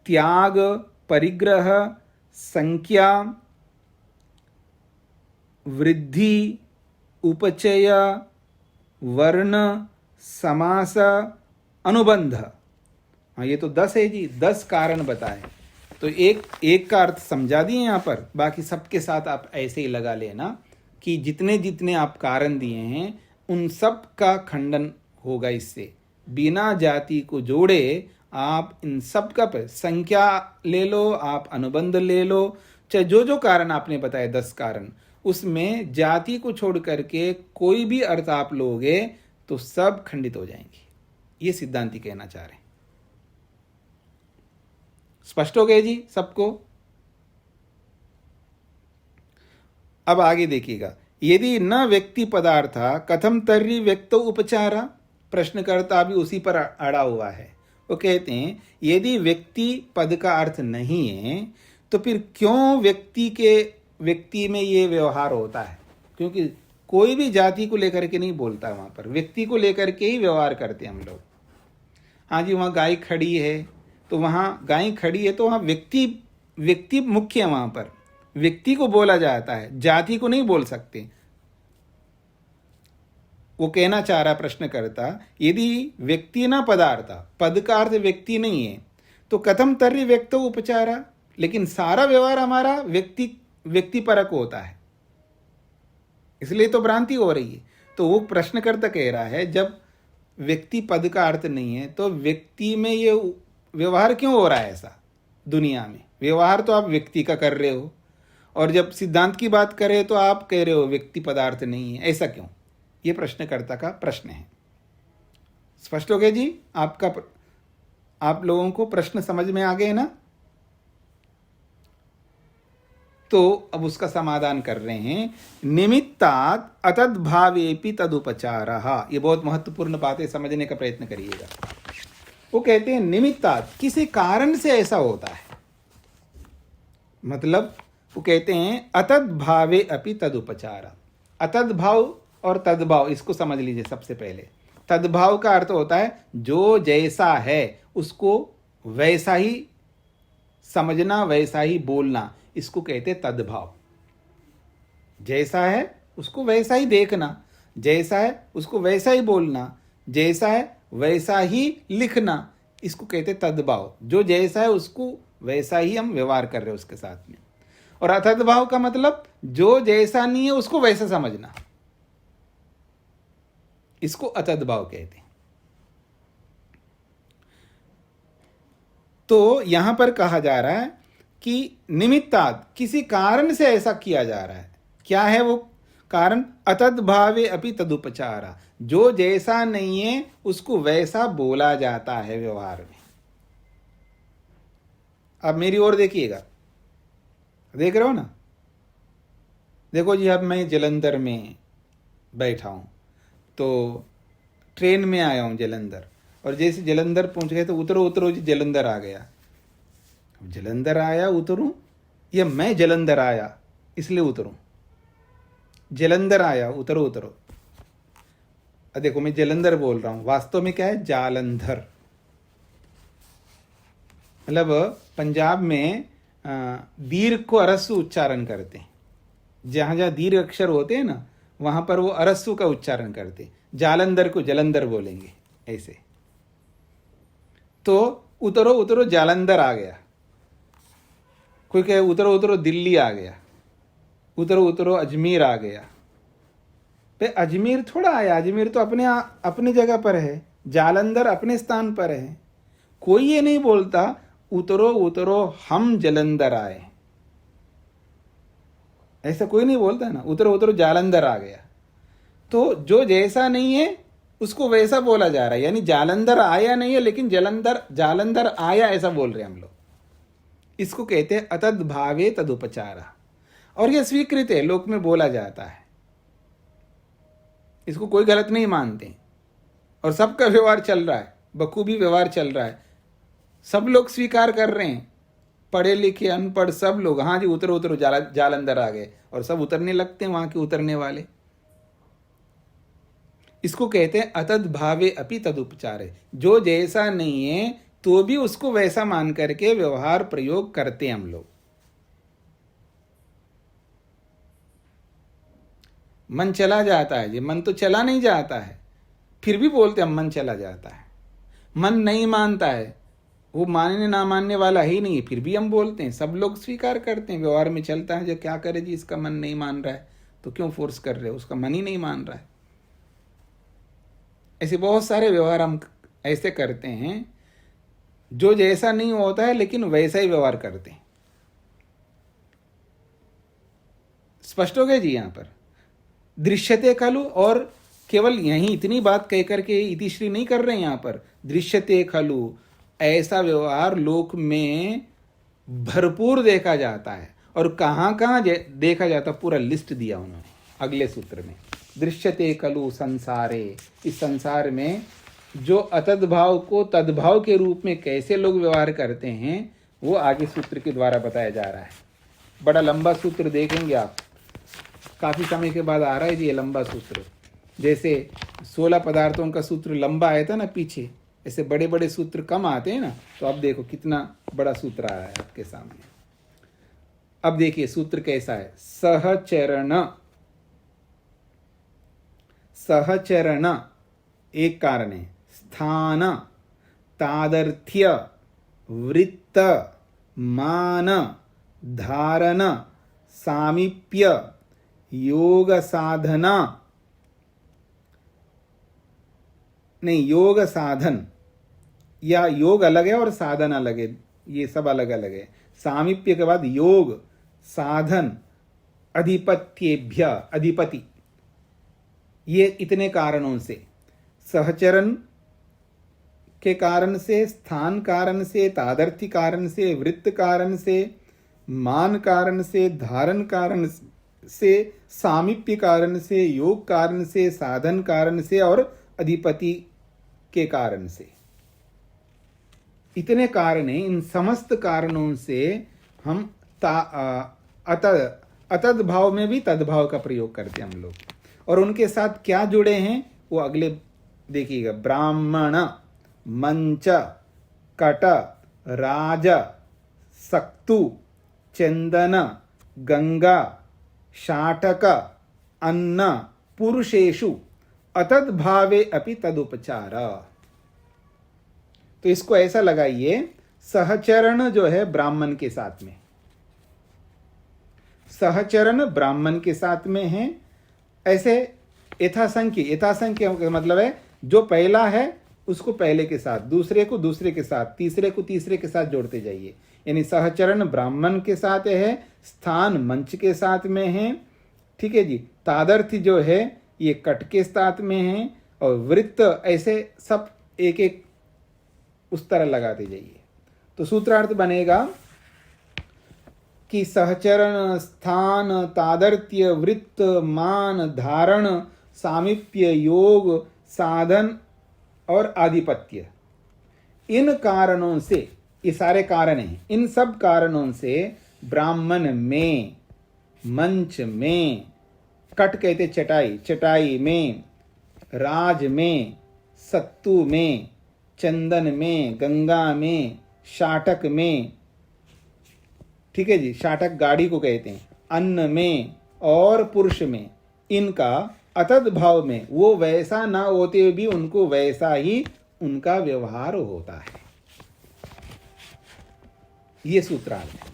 त्याग, परिग्रह, संख्या, वृद्धि, उपचय, वर्ण, समास, अनुबंध, हाँ ये तो 10 है जी, 10 कारण बताए। तो एक का अर्थ समझा दिए यहाँ पर, बाकी सबके साथ आप ऐसे ही लगा लेना कि जितने जितने आप कारण दिए हैं उन सब का खंडन होगा इससे। बिना जाति को जोड़े आप इन सब का संख्या ले लो, आप अनुबंध ले लो, चाहे जो जो कारण आपने बताए 10 कारण, उसमें जाति को छोड़ करके कोई भी अर्थ आप लोगे तो सब खंडित हो जाएंगे। ये सिद्धांति कहना चाह रहे हैं। स्पष्ट हो गए जी सबको? अब आगे देखिएगा, यदि न व्यक्ति पदार्थ कथम तर्री व्यक्तो उपचारा, प्रश्नकर्ता भी उसी पर अड़ा हुआ है। वो कहते हैं यदि व्यक्ति पद का अर्थ नहीं है तो फिर क्यों व्यक्ति में ये व्यवहार होता है? क्योंकि कोई भी जाति को लेकर के नहीं बोलता, वहां पर व्यक्ति को लेकर के ही व्यवहार करते हैं हम लोग। हाँ जी, वहां गाय खड़ी है तो वहां गाय खड़ी है तो वहां व्यक्ति व्यक्ति मुख्य है, वहां पर व्यक्ति को बोला जाता है, जाति को नहीं बोल सकते। वो कहना चाह रहा प्रश्नकर्ता, यदि व्यक्ति ना पदार्थ, पद का अर्थ व्यक्ति नहीं है, तो कथम तर्हि व्यक्तो उपचारा, लेकिन सारा व्यवहार हमारा व्यक्ति परक होता है, इसलिए तो भ्रांति हो रही है। तो वो प्रश्नकर्ता कह रहा है, जब व्यक्ति पद का अर्थ नहीं है तो व्यक्ति में ये व्यवहार क्यों हो रहा है? ऐसा दुनिया में व्यवहार तो आप व्यक्ति का कर रहे हो, और जब सिद्धांत की बात करें तो आप कह रहे हो व्यक्ति पदार्थ नहीं है, ऐसा क्यों? ये प्रश्नकर्ता का प्रश्न है। स्पष्ट हो गया जी? आप लोगों को प्रश्न समझ में आ गए ना? तो अब उसका समाधान कर रहे हैं। निमित्तात् अतद्भावेपि तदुपचारः। ये बहुत महत्वपूर्ण बात है, समझने का प्रयत्न करिएगा। वो कहते हैं निमित्तात्, किसी कारण से ऐसा होता है। मतलब वो कहते हैं अतद्भावे अपि तदुपचारः। अतद्भाव और तद्भाव, इसको समझ लीजिए सबसे पहले। तद्भाव का अर्थ होता है जो जैसा है उसको वैसा ही समझना, वैसा ही बोलना, इसको कहते हैं तद्भाव। जैसा है उसको वैसा ही देखना, जैसा है उसको वैसा ही बोलना, जैसा है वैसा ही लिखना, इसको कहते हैं तद्भाव। जो जैसा है उसको वैसा ही हम व्यवहार कर रहे हैं उसके साथ में। और अतद्भाव का मतलब जो जैसा नहीं है उसको वैसा समझना, इसको अतद्भाव कहते हैं। तो यहां पर कहा जा रहा है कि निमित्तात्, किसी कारण से ऐसा किया जा रहा है। क्या है वो कारण? अतद्भावे अपि तदुपचारा, जो जैसा नहीं है उसको वैसा बोला जाता है व्यवहार में। अब मेरी ओर देखिएगा, देख रहे हो ना? देखो जी, अब मैं जलंधर में बैठा हूं, तो ट्रेन में आया हूं जलंधर, और जैसे जलंधर पहुंच गए तो उतरो उतरो जी, जलंधर आ गया। जलंधर आया उतरूं, या मैं जलंधर आया इसलिए उतरूं? जलंधर आया उतरो उतरो। देखो मैं जलंधर बोल रहा हूं, वास्तव में क्या है? जालंधर। मतलब पंजाब में दीर्घ को अरस्सु उच्चारण करते हैं। जहां जहां दीर्घ अक्षर होते हैं ना, वहां पर वो अरस्सु का उच्चारण करते हैं। जालंधर को जलंधर बोलेंगे ऐसे। तो उतरो उतरो जालंधर आ गया। कोई कहे उतरो उतरो दिल्ली आ गया, उतरो उतरो अजमेर आ गया। पे अजमेर थोड़ा आया, अजमेर तो अपनी जगह पर है, जालंधर अपने स्थान पर है। कोई ये नहीं बोलता उतरो उतरो हम जलंधर आए, ऐसा कोई नहीं बोलता ना। उतरो उतरो जालंधर आ गया। तो जो जैसा नहीं है उसको वैसा बोला जा रहा है, यानी जालंधर आया नहीं है लेकिन जालंधर आया ऐसा बोल रहे हैं हम लोग। इसको कहते हैं अतद्भावे तदुपचारा, और यह स्वीकृत है, लोक में बोला जाता है, इसको कोई गलत नहीं मानते। और सबका व्यवहार चल रहा है, बखूबी व्यवहार चल रहा है, सब लोग स्वीकार कर रहे हैं, पढ़े लिखे अनपढ़ सब लोग। हाँ जी, उतरो उतरो जालंधर आ गए, और सब उतरने लगते हैं वहां के उतरने वाले। इसको कहते हैं अतद्भावे अपि तदुपचारे, जो जैसा नहीं है तो भी उसको वैसा मान करके व्यवहार प्रयोग करते हैं हम लोग। मन चला जाता है, ये मन तो चला नहीं जाता है, फिर भी बोलते हैं मन चला जाता है। मन नहीं मानता है, वो मानने ना मानने वाला ही नहीं है, फिर भी हम बोलते हैं। सब लोग स्वीकार करते हैं, व्यवहार में चलता है। जो क्या करे जी, इसका मन नहीं मान रहा है तो क्यों फोर्स कर रहे हो, उसका मन ही नहीं मान रहा है। ऐसे बहुत सारे व्यवहार हम ऐसे करते हैं जो जैसा नहीं होता है लेकिन वैसा ही व्यवहार करते हैं। स्पष्ट हो गया जी? यहां पर दृश्यते खलु, और केवल यही इतनी बात कहकर के इतिश्री नहीं कर रहे हैं। यहां पर दृश्यते खलु, ऐसा व्यवहार लोक में भरपूर देखा जाता है। और कहां कहां देखा जाता, पूरा लिस्ट दिया उन्होंने अगले सूत्र में। दृश्यते खलु संसारे, इस संसार में जो अतद्भाव को तद्भाव के रूप में कैसे लोग व्यवहार करते हैं वो आगे सूत्र के द्वारा बताया जा रहा है। बड़ा लंबा सूत्र देखेंगे आप, काफी समय के बाद आ रहा है जी ये लंबा सूत्र। जैसे 16 पदार्थों का सूत्र लंबा आया था ना पीछे, ऐसे बड़े बड़े सूत्र कम आते हैं ना, तो अब देखो कितना बड़ा सूत्र आ रहा है आपके सामने। अब देखिए सूत्र कैसा है। सहचरण, सहचरण एक कारण है। स्थान, तादर्थ्य, वृत्त, मान, धारण, सामीप्य, योग साधना, नहीं योग साधन, या योग अलग है और साधन अलग है, ये सब अलग अलग है। सामीप्य के बाद योग, साधन, अधिपत्येभ्य, अधिपति, ये इतने कारणों से, सहचरण के कारण से, स्थान कारण से, तादर्थी कारण से, वृत्त कारण से, मान कारण से, धारण कारण से, सामीप्य कारण से, योग कारण से, साधन कारण से और अधिपति के कारण से, इतने कारण हैं। इन समस्त कारणों से हम अतद भाव में भी तद्भाव का प्रयोग करते हैं हम लोग। और उनके साथ क्या जुड़े हैं वो अगले देखिएगा। ब्राह्मण, मंच, कट, राज, सक्तु, चंदन, गंगा, शाटक, अन्न, पुरुषेषु अतद्भावे अपि तदुपचार। तो इसको ऐसा लगाइए, सहचरण जो है ब्राह्मण के साथ में, सहचरण ब्राह्मण के साथ में है। ऐसे यथासंख्य, यथासंख्य का मतलब है जो पहला है उसको पहले के साथ, दूसरे को दूसरे के साथ, तीसरे को तीसरे के साथ जोड़ते जाइए। यानी सहचरण ब्राह्मण के साथ है, स्थान मंच के साथ में है, ठीक है जी। तादर्थ जो है ये कट के साथ में है, और वृत्त ऐसे सब एक एक उस तरह लगाते जाइए। तो सूत्रार्थ बनेगा कि सहचरण, स्थान, तादर्थ्य, वृत्त, मान, धारण, सामीप्य, योग, साधन और आधिपत्य, इन कारणों से, ये सारे कारण हैं, इन सब कारणों से ब्राह्मण में, मंच में, कट कहते चटाई, चटाई में, राज में, सत्तु में, चंदन में, गंगा में, शाटक में, ठीक है जी, शाटक गाड़ी को कहते हैं, अन्न में और पुरुष में, इनका अतद भाव में, वो वैसा ना होते हुए भी उनको वैसा ही उनका व्यवहार होता है। ये सूत्रार्थ है।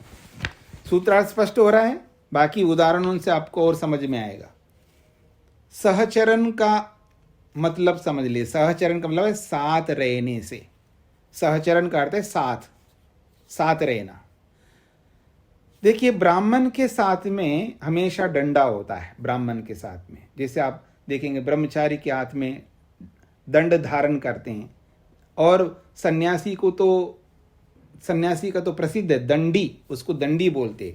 सूत्रार्थ स्पष्ट हो रहा है, बाकी उदाहरणों से आपको और समझ में आएगा। सहचरण का मतलब समझ लिए। सहचरण का मतलब है साथ रहने से। सहचरण का अर्थ है साथ, साथ रहना। देखिए ब्राह्मण के साथ में हमेशा डंडा होता है। ब्राह्मण के साथ में जैसे आप देखेंगे ब्रह्मचारी के हाथ में दंड धारण करते हैं, और सन्यासी को तो, सन्यासी का तो प्रसिद्ध है दंडी, उसको दंडी बोलते,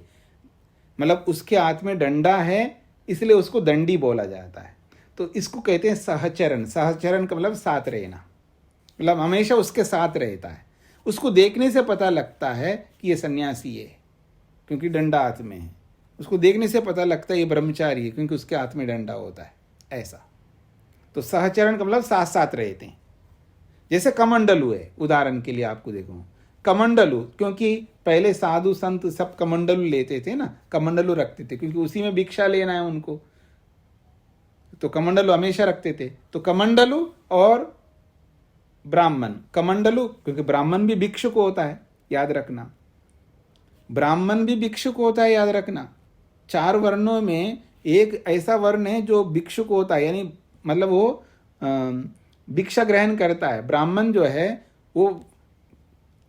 मतलब उसके हाथ में डंडा है इसलिए उसको दंडी बोला जाता है। तो इसको कहते हैं सहचरण। सहचरण का मतलब साथ रहना, मतलब हमेशा उसके साथ रहता है। उसको देखने से पता लगता है कि ये सन्यासी है क्योंकि डंडा हाथ में है, उसको देखने से पता लगता है ये ब्रह्मचारी है क्योंकि उसके हाथ में डंडा होता है, ऐसा। तो सहचरण का मतलब साथ साथ रहते हैं। जैसे कमंडलू है, उदाहरण के लिए आपको देखो, कमंडलू, क्योंकि पहले साधु संत सब कमंडलू लेते थे ना, कमंडलू रखते थे क्योंकि उसी में भिक्षा लेना है उनको, तो कमंडलू हमेशा रखते थे। तो कमंडलू और ब्राह्मण, कमंडलू क्योंकि ब्राह्मण भी भिक्षुक होता है, याद रखना, ब्राह्मण भी भिक्षुक होता है, याद रखना। 4 वर्णों में एक ऐसा वर्ण है जो भिक्षुक होता है, यानी मतलब वो भिक्षा ग्रहण करता है। ब्राह्मण जो है वो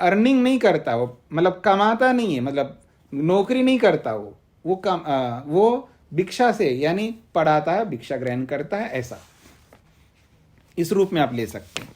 अर्निंग नहीं करता, वो मतलब कमाता नहीं है, मतलब नौकरी नहीं करता, वो भिक्षा से यानी पढ़ाता है, भिक्षा ग्रहण करता है, ऐसा इस रूप में आप ले सकते हैं।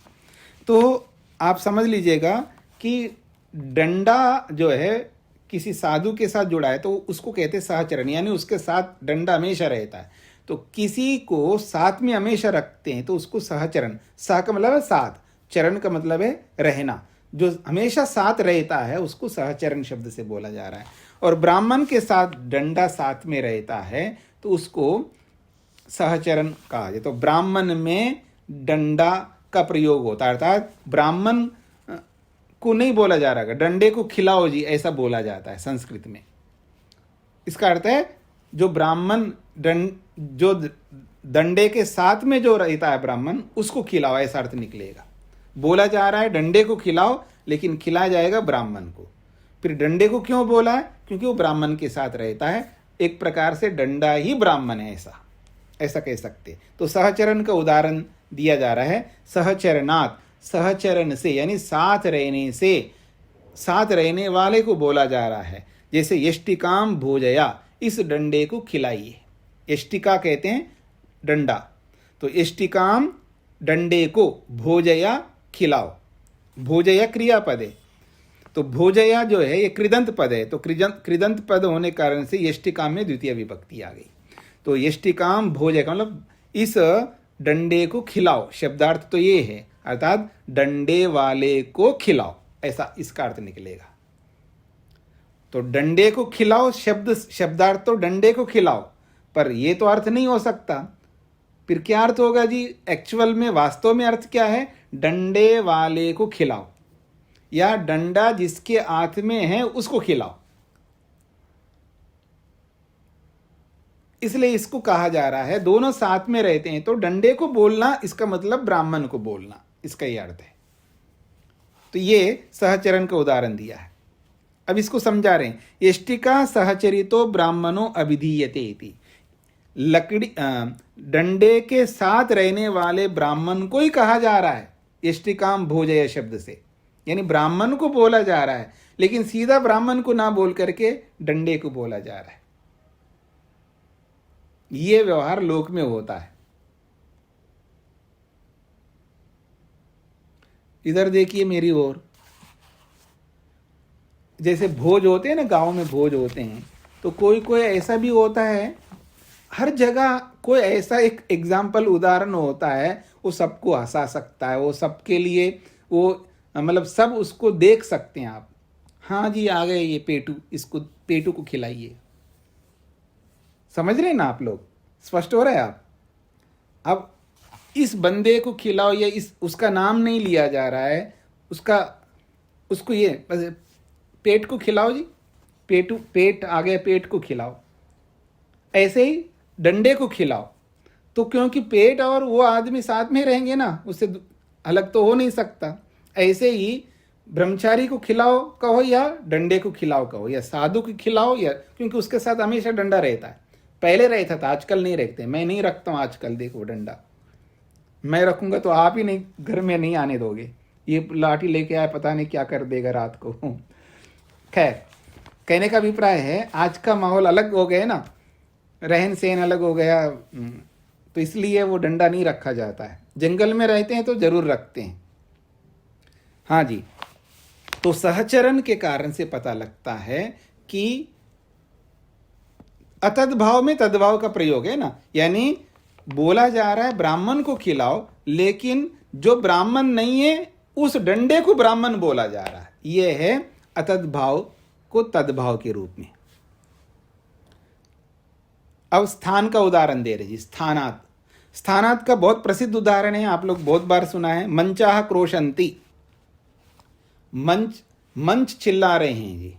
तो आप समझ लीजिएगा कि डंडा जो है किसी साधु के साथ जुड़ा है तो उसको कहते हैं सहचरण, यानी उसके साथ डंडा हमेशा रहता है। तो किसी को साथ में हमेशा रखते हैं तो उसको सहचरण, सह का मतलब है साथ, चरण का मतलब है रहना, जो हमेशा साथ रहता है उसको सहचरण शब्द से बोला जा रहा है। और ब्राह्मण के साथ डंडा साथ में रहता है तो उसको सहचरण कहा जाए। तो ब्राह्मण में डंडा का प्रयोग होता है, अर्थात ब्राह्मण को नहीं बोला जा रहा है डंडे को खिलाओ जी, ऐसा बोला जाता है संस्कृत में। इसका अर्थ है जो ब्राह्मण जो डंडे के साथ में जो रहता है ब्राह्मण, उसको खिलाओ, ऐसा अर्थ निकलेगा। बोला जा रहा है डंडे को खिलाओ, लेकिन खिलाया जाएगा ब्राह्मण को। फिर डंडे को क्यों बोला है? क्योंकि वो ब्राह्मण के साथ रहता है, एक प्रकार से डंडा ही ब्राह्मण है, ऐसा कह सकते। तो सहचरण का उदाहरण दिया जा रहा है, सहचरणात्, सहचरण से यानी साथ रहने से, साथ रहने वाले को बोला जा रहा है। जैसे यष्टिकाम भोजया, इस डंडे को खिलाइए। यष्टिका कहते हैं डंडा, तो यष्टिकाम डंडे को, भोजया खिलाओ। भोजया क्रियापद है, तो भोजया जो है ये कृदंत पद है, तो कृदंत पद होने कारण से यष्टिकाम में द्वितीय विभक्ति आ गई। तो यष्टिकाम भोजय का मतलब इस डंडे को खिलाओ, शब्दार्थ तो ये है, अर्थात डंडे वाले को खिलाओ, ऐसा इसका अर्थ निकलेगा। तो डंडे को खिलाओ शब्दार्थ तो डंडे को खिलाओ, पर ये तो अर्थ नहीं हो सकता। फिर क्या अर्थ होगा जी? एक्चुअल में वास्तव में अर्थ क्या है? डंडे वाले को खिलाओ, या डंडा जिसके हाथ में है उसको खिलाओ। इसलिए इसको कहा जा रहा है, दोनों साथ में रहते हैं, तो डंडे को बोलना इसका मतलब ब्राह्मण को बोलना, इसका यह अर्थ है। तो ये सहचरण का उदाहरण दिया है। अब इसको समझा रहे हैं, यष्टिका सहचरितो ब्राह्मणों अभिधीयते इति। लकड़ी डंडे के साथ रहने वाले ब्राह्मण को ही कहा जा रहा है यष्टिकाम भोजय शब्द से, यानी ब्राह्मण को बोला जा रहा है, लेकिन सीधा ब्राह्मण को ना बोल करके डंडे को बोला जा रहा है। यह व्यवहार लोक में होता है। इधर देखिए मेरी ओर, जैसे भोज होते हैं ना, गांव में भोज होते हैं, तो कोई कोई ऐसा भी होता है, हर जगह कोई ऐसा एक एग्जाम्पल उदाहरण होता है, वो सबको हंसा सकता है, वो सबके लिए वो मतलब सब उसको देख सकते हैं आप। हाँ जी आ गए ये पेटू, इसको पेटू को खिलाइए। समझ रहे हैं ना आप लोग? स्पष्ट हो रहा है आप? अब इस बंदे को खिलाओ, या उसका नाम नहीं लिया जा रहा है, उसको ये पेट को खिलाओ जी, पेट आ गया, पेट को खिलाओ। ऐसे ही डंडे को खिलाओ, तो क्योंकि पेट और वो आदमी साथ में रहेंगे ना, उससे अलग तो हो नहीं सकता। ऐसे ही ब्रह्मचारी को खिलाओ कहो, या डंडे को खिलाओ कहो, या साधु को खिलाओ, या क्योंकि उसके साथ हमेशा डंडा रहता है। पहले रहता था, आजकल नहीं रखते। मैं नहीं रखता हूँ आजकल, देखो डंडा मैं रखूंगा तो आप ही नहीं, घर में नहीं आने दोगे। ये लाठी लेके आया, पता नहीं क्या कर देगा रात को। खैर, कहने का अभिप्राय है आज का माहौल अलग हो गया ना, रहन सहन अलग हो गया, तो इसलिए वो डंडा नहीं रखा जाता है। जंगल में रहते हैं तो जरूर रखते हैं। हाँ जी, तो सहचरण के कारण से पता लगता है कि अतद्भाव में तद्भाव का प्रयोग है ना, यानी बोला जा रहा है ब्राह्मण को खिलाओ, लेकिन जो ब्राह्मण नहीं है उस डंडे को ब्राह्मण बोला जा रहा है। यह है अतद्भाव को तद्भाव के रूप में। अब स्थान का उदाहरण दे रहे जी, स्थानात का बहुत प्रसिद्ध उदाहरण है, आप लोग बहुत बार सुना है। मंचाह क्रोशंती, मंच चिल्ला रहे हैं जी।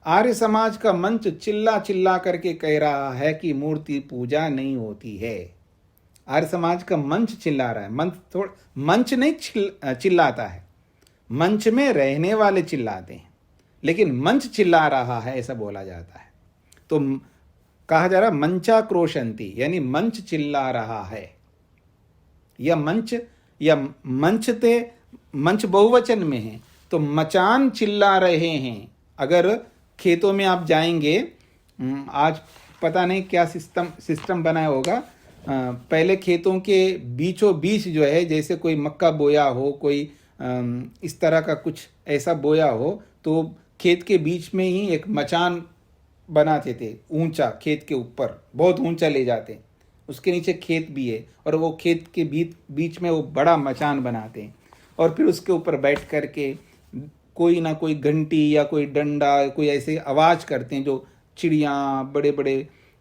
आर्य समाज का मंच चिल्ला चिल्ला करके कह रहा है कि मूर्ति पूजा नहीं होती है। आर्य समाज का मंच चिल्ला रहा है। मंच नहीं चिल्लाता है, मंच में रहने वाले चिल्लाते हैं, लेकिन मंच चिल्ला रहा है ऐसा बोला जाता है। तो कहा जा रहा है मंचा क्रोशंती, यानी मंच चिल्ला रहा है। या मंच बहुवचन में है, तो मचान चिल्ला रहे हैं। अगर खेतों में आप जाएंगे, आज पता नहीं क्या सिस्टम बनाया होगा, पहले खेतों के बीचों बीच जो है, जैसे कोई मक्का बोया हो, कोई इस तरह का कुछ ऐसा बोया हो, तो खेत के बीच में ही एक मचान बनाते थे, ऊंचा, खेत के ऊपर बहुत ऊंचा ले जाते, उसके नीचे खेत भी है, और वो खेत के बीच में वो बड़ा मचान बनाते हैं, और फिर उसके ऊपर बैठ करके कोई ना कोई घंटी या कोई डंडा, कोई ऐसे आवाज़ करते हैं, जो चिड़ियाँ,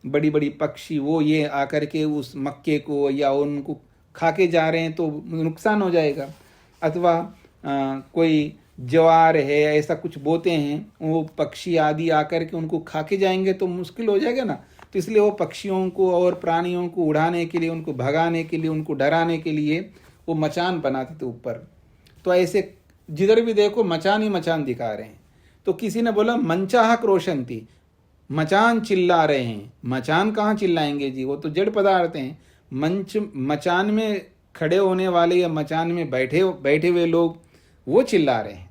बड़ी बड़ी पक्षी, वो ये आकर के उस मक्के को या उनको खा के जा रहे हैं तो नुकसान हो जाएगा। अथवा कोई ज्वार है, ऐसा कुछ बोते हैं, वो पक्षी आदि आकर के उनको खा के जाएंगे तो मुश्किल हो जाएगा ना। तो इसलिए वो पक्षियों को और प्राणियों को उड़ाने के लिए, उनको भगाने के लिए, उनको डराने के लिए वो मचान बनाते थे ऊपर। तो ऐसे जिधर भी देखो मचान ही मचान दिखा रहे हैं। तो किसी ने बोला मंचाह क्रोशंती, मचान चिल्ला रहे हैं। मचान कहाँ चिल्लाएंगे जी, वो तो जड़ पदार्थ हैं। मचान में खड़े होने वाले या मचान में बैठे हुए लोग वो चिल्ला रहे हैं।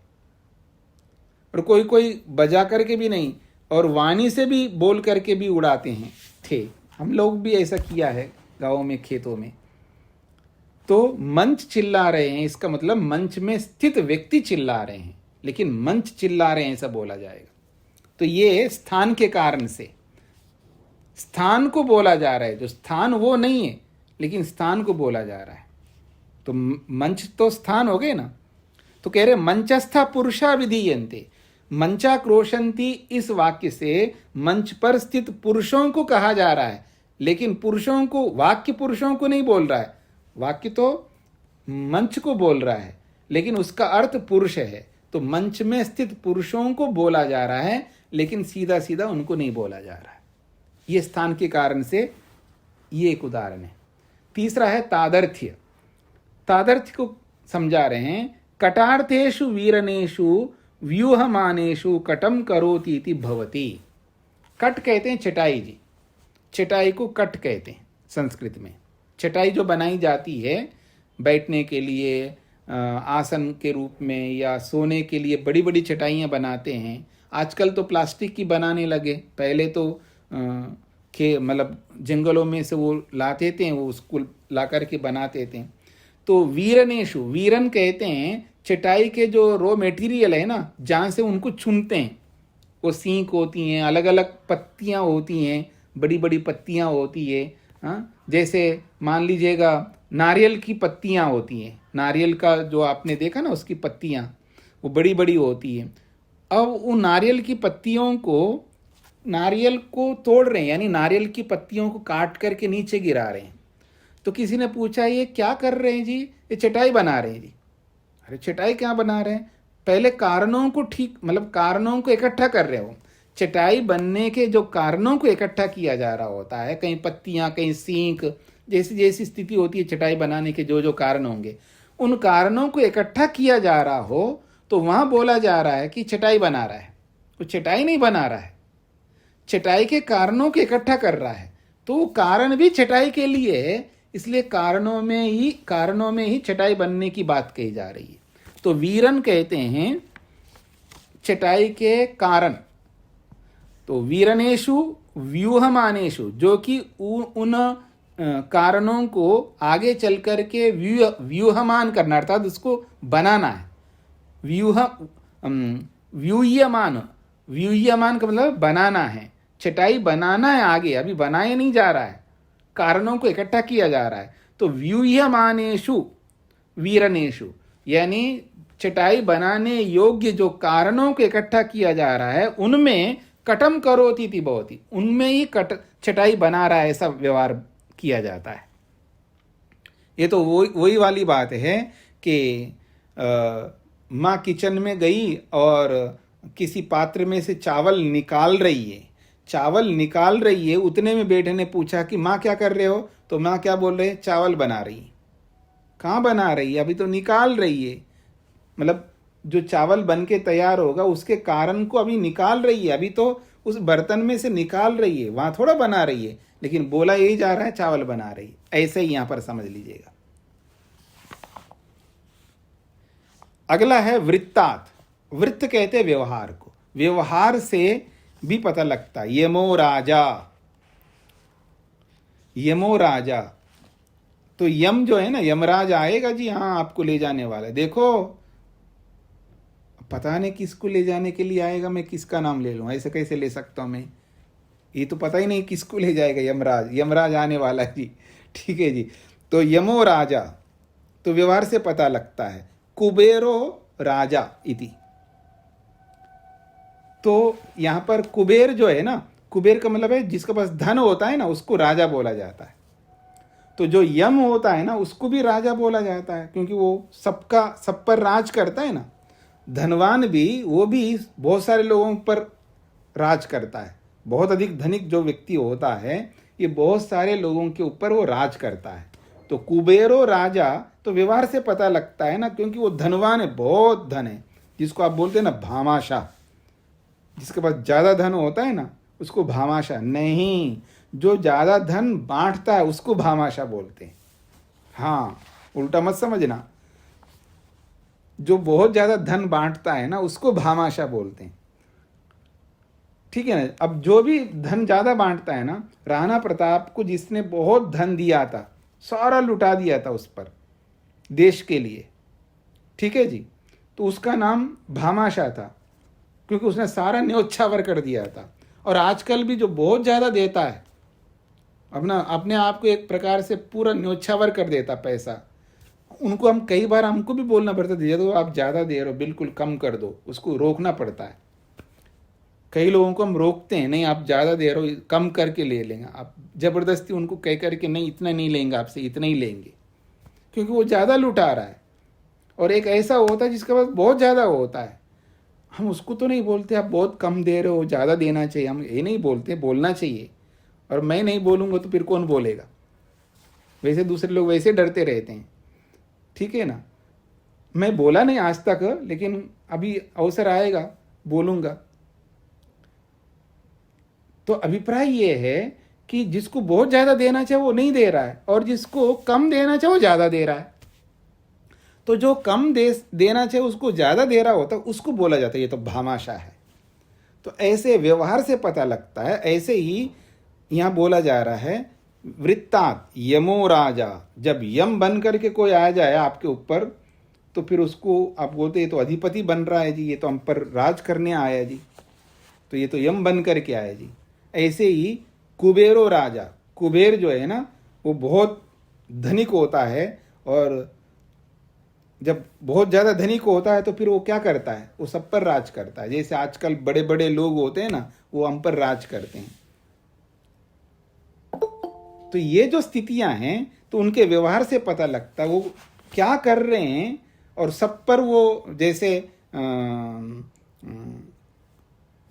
और कोई कोई बजा करके भी नहीं, और वाणी से भी बोल करके भी उड़ाते हैं थे। हम लोग भी ऐसा किया है गाँव में, खेतों में। तो मंच चिल्ला रहे हैं, इसका मतलब मंच में स्थित व्यक्ति चिल्ला रहे हैं, लेकिन मंच चिल्ला रहे हैं ऐसा बोला जाएगा। तो ये स्थान के कारण से स्थान को बोला जा रहा है, जो स्थान वो नहीं है लेकिन स्थान को बोला जा रहा है। तो मंच तो स्थान हो गए ना। तो कह रहे मंचस्था पुरुषा विधीयन्ते, मंचा क्रोशंती, इस वाक्य से मंच पर स्थित पुरुषों को कहा जा रहा है, लेकिन पुरुषों को, वाक्य पुरुषों को नहीं बोल रहा है। वाक्य तो मंच को बोल रहा है, लेकिन उसका अर्थ पुरुष है। तो मंच में स्थित पुरुषों को बोला जा रहा है, लेकिन सीधा सीधा उनको नहीं बोला जा रहा है। ये स्थान के कारण से ये एक उदाहरण है। तीसरा है तादर्थ्य। तादर्थ्य को समझा रहे हैं, कटार्थेषु वीरनेषु व्यूहमानेषु कटम करोति इति भवति। कट कहते हैं चटाई जी, चटाई को कट कहते हैं संस्कृत में। चटाई जो बनाई जाती है बैठने के लिए, आसन के रूप में, या सोने के लिए बड़ी बड़ी चटाइयाँ बनाते हैं। आजकल तो प्लास्टिक की बनाने लगे, पहले तो मतलब जंगलों में से वो लाते थे, वो उसको ला करके बनाते थे। तो वीरनेशु, वीरन कहते हैं चटाई के जो रॉ मटेरियल है ना, जहाँ से उनको चुनते हैं, वो सींक होती हैं, अलग अलग पत्तियाँ होती हैं, बड़ी बड़ी पत्तियाँ होती है। हाँ, जैसे मान लीजिएगा नारियल की पत्तियाँ होती हैं, नारियल का जो आपने देखा ना उसकी पत्तियाँ वो बड़ी बड़ी होती हैं। अब उन नारियल की पत्तियों को, नारियल को तोड़ रहे हैं, यानी नारियल की पत्तियों को काट करके नीचे गिरा रहे हैं। तो किसी ने पूछा ये क्या कर रहे हैं जी? ये चटाई बना रहे हैं जी। अरे चटाई क्या बना रहे हैं? पहले कारणों को ठीक, मतलब कारणों को इकट्ठा कर रहे हो। चटाई बनने के जो कारणों को इकट्ठा किया जा रहा होता है, कहीं पत्तियां, कहीं सींक, जैसी जैसी स्थिति होती है चटाई बनाने के जो जो कारण होंगे, उन कारणों को इकट्ठा किया जा रहा हो तो वहां बोला जा रहा है कि चटाई बना रहा है। वो चटाई नहीं बना रहा है, चटाई के कारणों को इकट्ठा कर रहा है। तो कारण भी चटाई के लिए है, इसलिए कारणों में ही चटाई बनने की बात कही जा रही है। तो वीरन कहते हैं चटाई के कारण। तो वीरनेशु व्यूहमानेशु, जो कि उन कारणों को आगे चल करके व्यूहमान करना, अर्थात उसको बनाना है। व्यूह्यमान, व्यूह्यमान का मतलब बनाना है। चटाई बनाना है आगे, अभी बनाया नहीं जा रहा है, कारणों को इकट्ठा किया जा रहा है। तो व्यूह्यमानेषु वीरनेषु, यानी चटाई बनाने योग्य जो कारणों को इकट्ठा किया जा रहा है उनमें कटम करोति इति भवति, उनमें ही चटाई बना रहा है, ऐसा व्यवहार किया जाता है। ये तो वही वाली बात है कि माँ किचन में गई और किसी पात्र में से चावल निकाल रही है, उतने में बेटे ने पूछा कि माँ क्या कर रहे हो? तो माँ क्या बोल रहे हैं? चावल बना रही है। कहाँ बना रही है? अभी तो निकाल रही है। मतलब जो चावल बन के तैयार होगा उसके कारण को अभी निकाल रही है, अभी तो उस बर्तन में से निकाल रही है, वहां थोड़ा बना रही है, लेकिन बोला यही जा रहा है चावल बना रही है। ऐसे ही यहां पर समझ लीजिएगा। अगला है वृत्तात्। वृत्त कहते हैं व्यवहार को, व्यवहार से भी पता लगता है। यमो राजा, यमो राजा, तो यम जो है ना, यमराज आएगा जी, हाँ आपको ले जाने वाला है। देखो पता नहीं किसको ले जाने के लिए आएगा, मैं किसका नाम ले लूँ? ऐसे कैसे ले सकता हूँ मैं? ये तो पता ही नहीं किसको ले जाएगा। यमराज आने वाला है जी। ठीक है जी। तो यमो राजा, तो व्यवहार से पता लगता है। कुबेरो राजा इति, तो यहां पर कुबेर जो है ना, कुबेर का मतलब है जिसके पास धन होता है ना, उसको राजा बोला जाता है। तो जो यम होता है ना, उसको भी राजा बोला जाता है, क्योंकि वो सब पर राज करता है ना। धनवान भी, वो भी बहुत सारे लोगों पर राज करता है। बहुत अधिक धनिक जो व्यक्ति होता है, ये बहुत सारे लोगों के ऊपर वो राज करता है। तो कुबेरो राजा तो व्यवहार से पता लगता है ना, क्योंकि वो धनवान है, बहुत धन है, जिसको आप बोलते हैं ना भामाशाह। जिसके पास ज्यादा धन होता है ना, उसको भामाशाह नहीं, जो ज्यादा धन बांटता है उसको भामाशाह बोलते हैं। हाँ, उल्टा मत समझना, जो बहुत ज्यादा धन बांटता है ना उसको भामाशाह बोलते हैं, ठीक है ना। अब जो भी धन ज्यादा बांटता है ना, राणा प्रताप को जिसने बहुत धन दिया था, सारा लुटा दिया था उस पर देश के लिए, ठीक है जी, तो उसका नाम भामाशाह था, क्योंकि उसने सारा न्योछावर कर दिया था। और आजकल भी जो बहुत ज्यादा देता है, अपना अपने आप को एक प्रकार से पूरा न्योछावर कर देता पैसा, उनको हम कई बार हमको भी बोलना पड़ता है, तो आप ज़्यादा दे रहे हो, बिल्कुल कम कर दो, उसको रोकना पड़ता है। कई लोगों को हम रोकते हैं, नहीं आप ज़्यादा दे रहे हो, कम करके ले लेंगे। आप ज़बरदस्ती उनको कह करके नहीं, इतना नहीं लेंगे आपसे, इतना ही लेंगे, क्योंकि वो ज़्यादा लुटा रहा है। और एक ऐसा होता है जिसके पास बहुत ज़्यादा होता है, हम उसको तो नहीं बोलते आप बहुत कम दे रहे हो, ज़्यादा देना चाहिए, हम ये नहीं बोलते, बोलना चाहिए। और मैं नहीं बोलूँगा तो फिर कौन बोलेगा? वैसे दूसरे लोग वैसे डरते रहते हैं, ठीक है ना। मैं बोला नहीं आज तक, लेकिन अभी अवसर आएगा बोलूँगा। तो अभिप्राय ये है कि जिसको बहुत ज़्यादा देना चाहिए वो नहीं दे रहा है, और जिसको कम देना चाहिए वो ज़्यादा दे रहा है। तो जो कम देना चाहिए उसको ज़्यादा दे रहा होता है, उसको बोला जाता है ये तो भामाशाह है। तो ऐसे व्यवहार से पता लगता है। ऐसे ही यहाँ बोला जा रहा है, वृत्तांत यमो राजा, जब यम बन करके कोई आ जाए आपके ऊपर, तो फिर उसको आप बोलते ये तो अधिपति बन रहा है जी, ये तो हम पर राज करने आया जी, तो ये तो यम बन करके आया जी। ऐसे ही कुबेरो राजा, कुबेर जो है ना वो बहुत धनिक होता है, और जब बहुत ज़्यादा धनिक होता है तो फिर वो क्या करता है, वो सब पर राज करता है। जैसे आजकल बड़े बड़े लोग होते हैं ना, वो हम पर राज करते हैं। तो ये जो स्थितियां हैं, तो उनके व्यवहार से पता लगता है वो क्या कर रहे हैं। और सब पर वो, जैसे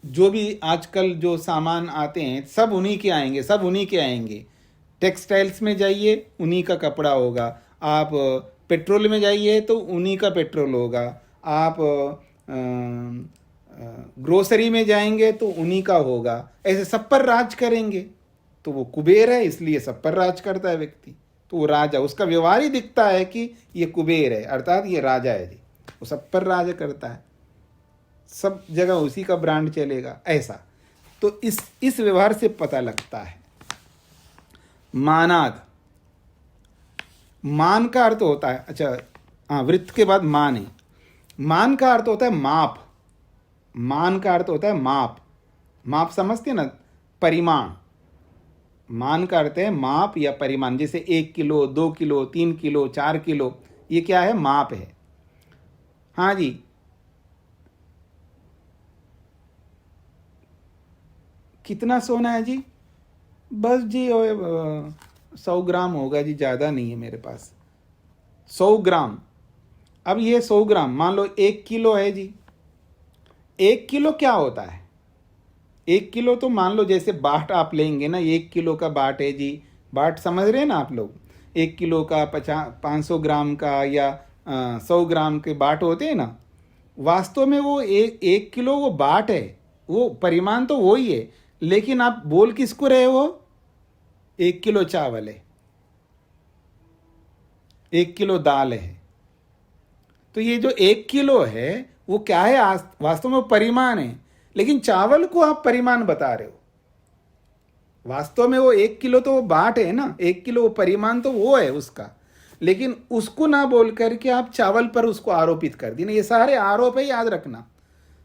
जो भी आजकल जो सामान आते हैं सब उन्हीं के आएंगे, सब उन्हीं के आएंगे। टेक्सटाइल्स में जाइए उन्हीं का कपड़ा होगा, आप पेट्रोल में जाइए तो उन्हीं का पेट्रोल होगा, आप ग्रोसरी में जाएंगे तो उन्हीं का होगा। ऐसे सब पर राज करेंगे। तो वो कुबेर है, इसलिए सब पर राज करता है व्यक्ति। तो वो राजा, उसका व्यवहार ही दिखता है कि ये कुबेर है, अर्थात ये राजा है जी, वो सब पर राज करता है, सब जगह उसी का ब्रांड चलेगा, ऐसा। तो इस व्यवहार से पता लगता है। मानाद, मान का अर्थ होता है, अच्छा हाँ, वृत्त के बाद मान है। मान का अर्थ होता है माप, मान का अर्थ होता है माप। माप समझते हैं ना, परिमाण। मान का अर्थ है माप या परिमाण। जैसे 1 किलो, 2 किलो, 3 किलो, 4 किलो, ये क्या है, माप है। हाँ जी, कितना सोना है जी? बस जी 100 ग्राम होगा जी, ज़्यादा नहीं है मेरे पास। 100 ग्राम। अब ये 100 ग्राम मान लो 1 किलो है जी। 1 किलो क्या होता है? 1 किलो तो मान लो जैसे बाट आप लेंगे ना, 1 किलो का बाट है जी, बाट समझ रहे हैं ना आप लोग। 1 किलो का 500 ग्राम का या 100 ग्राम के बाट होते हैं ना। वास्तव में वो एक किलो वो बाट है, वो परिमाण तो वो ही है, लेकिन आप बोल किसको रहे हो? 1 किलो चावल है, 1 किलो दाल है। तो ये जो 1 किलो है वो क्या है? वास्तव में वो परिमाण है, लेकिन चावल को आप परिमाण बता रहे हो। वास्तव में वो 1 किलो तो वो बाट है ना, 1 किलो वो परिमाण तो वो है उसका, लेकिन उसको ना बोल करके आप चावल पर उसको आरोपित कर दी ना। ये सारे आरोप है, याद रखना।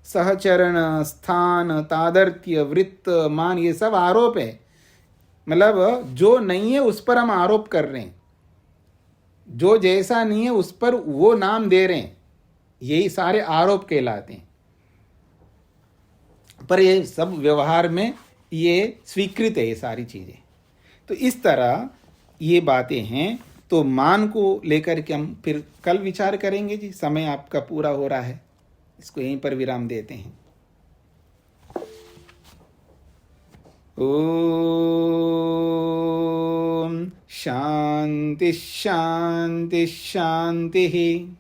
सहचरण, स्थान, तादर्थ्य, वृत्त, मान, ये सब आरोप है। मतलब जो नहीं है उस पर हम आरोप कर रहे हैं, जो जैसा नहीं है उस पर वो नाम दे रहे हैं, यही सारे आरोप कहलाते हैं। पर ये सब व्यवहार में ये स्वीकृत है, ये सारी चीजें। तो इस तरह ये बातें हैं। तो मान को लेकर के हम फिर कल विचार करेंगे जी, समय आपका पूरा हो रहा है। इसको यहीं पर विराम देते हैं। ओम शांति शांति शांति।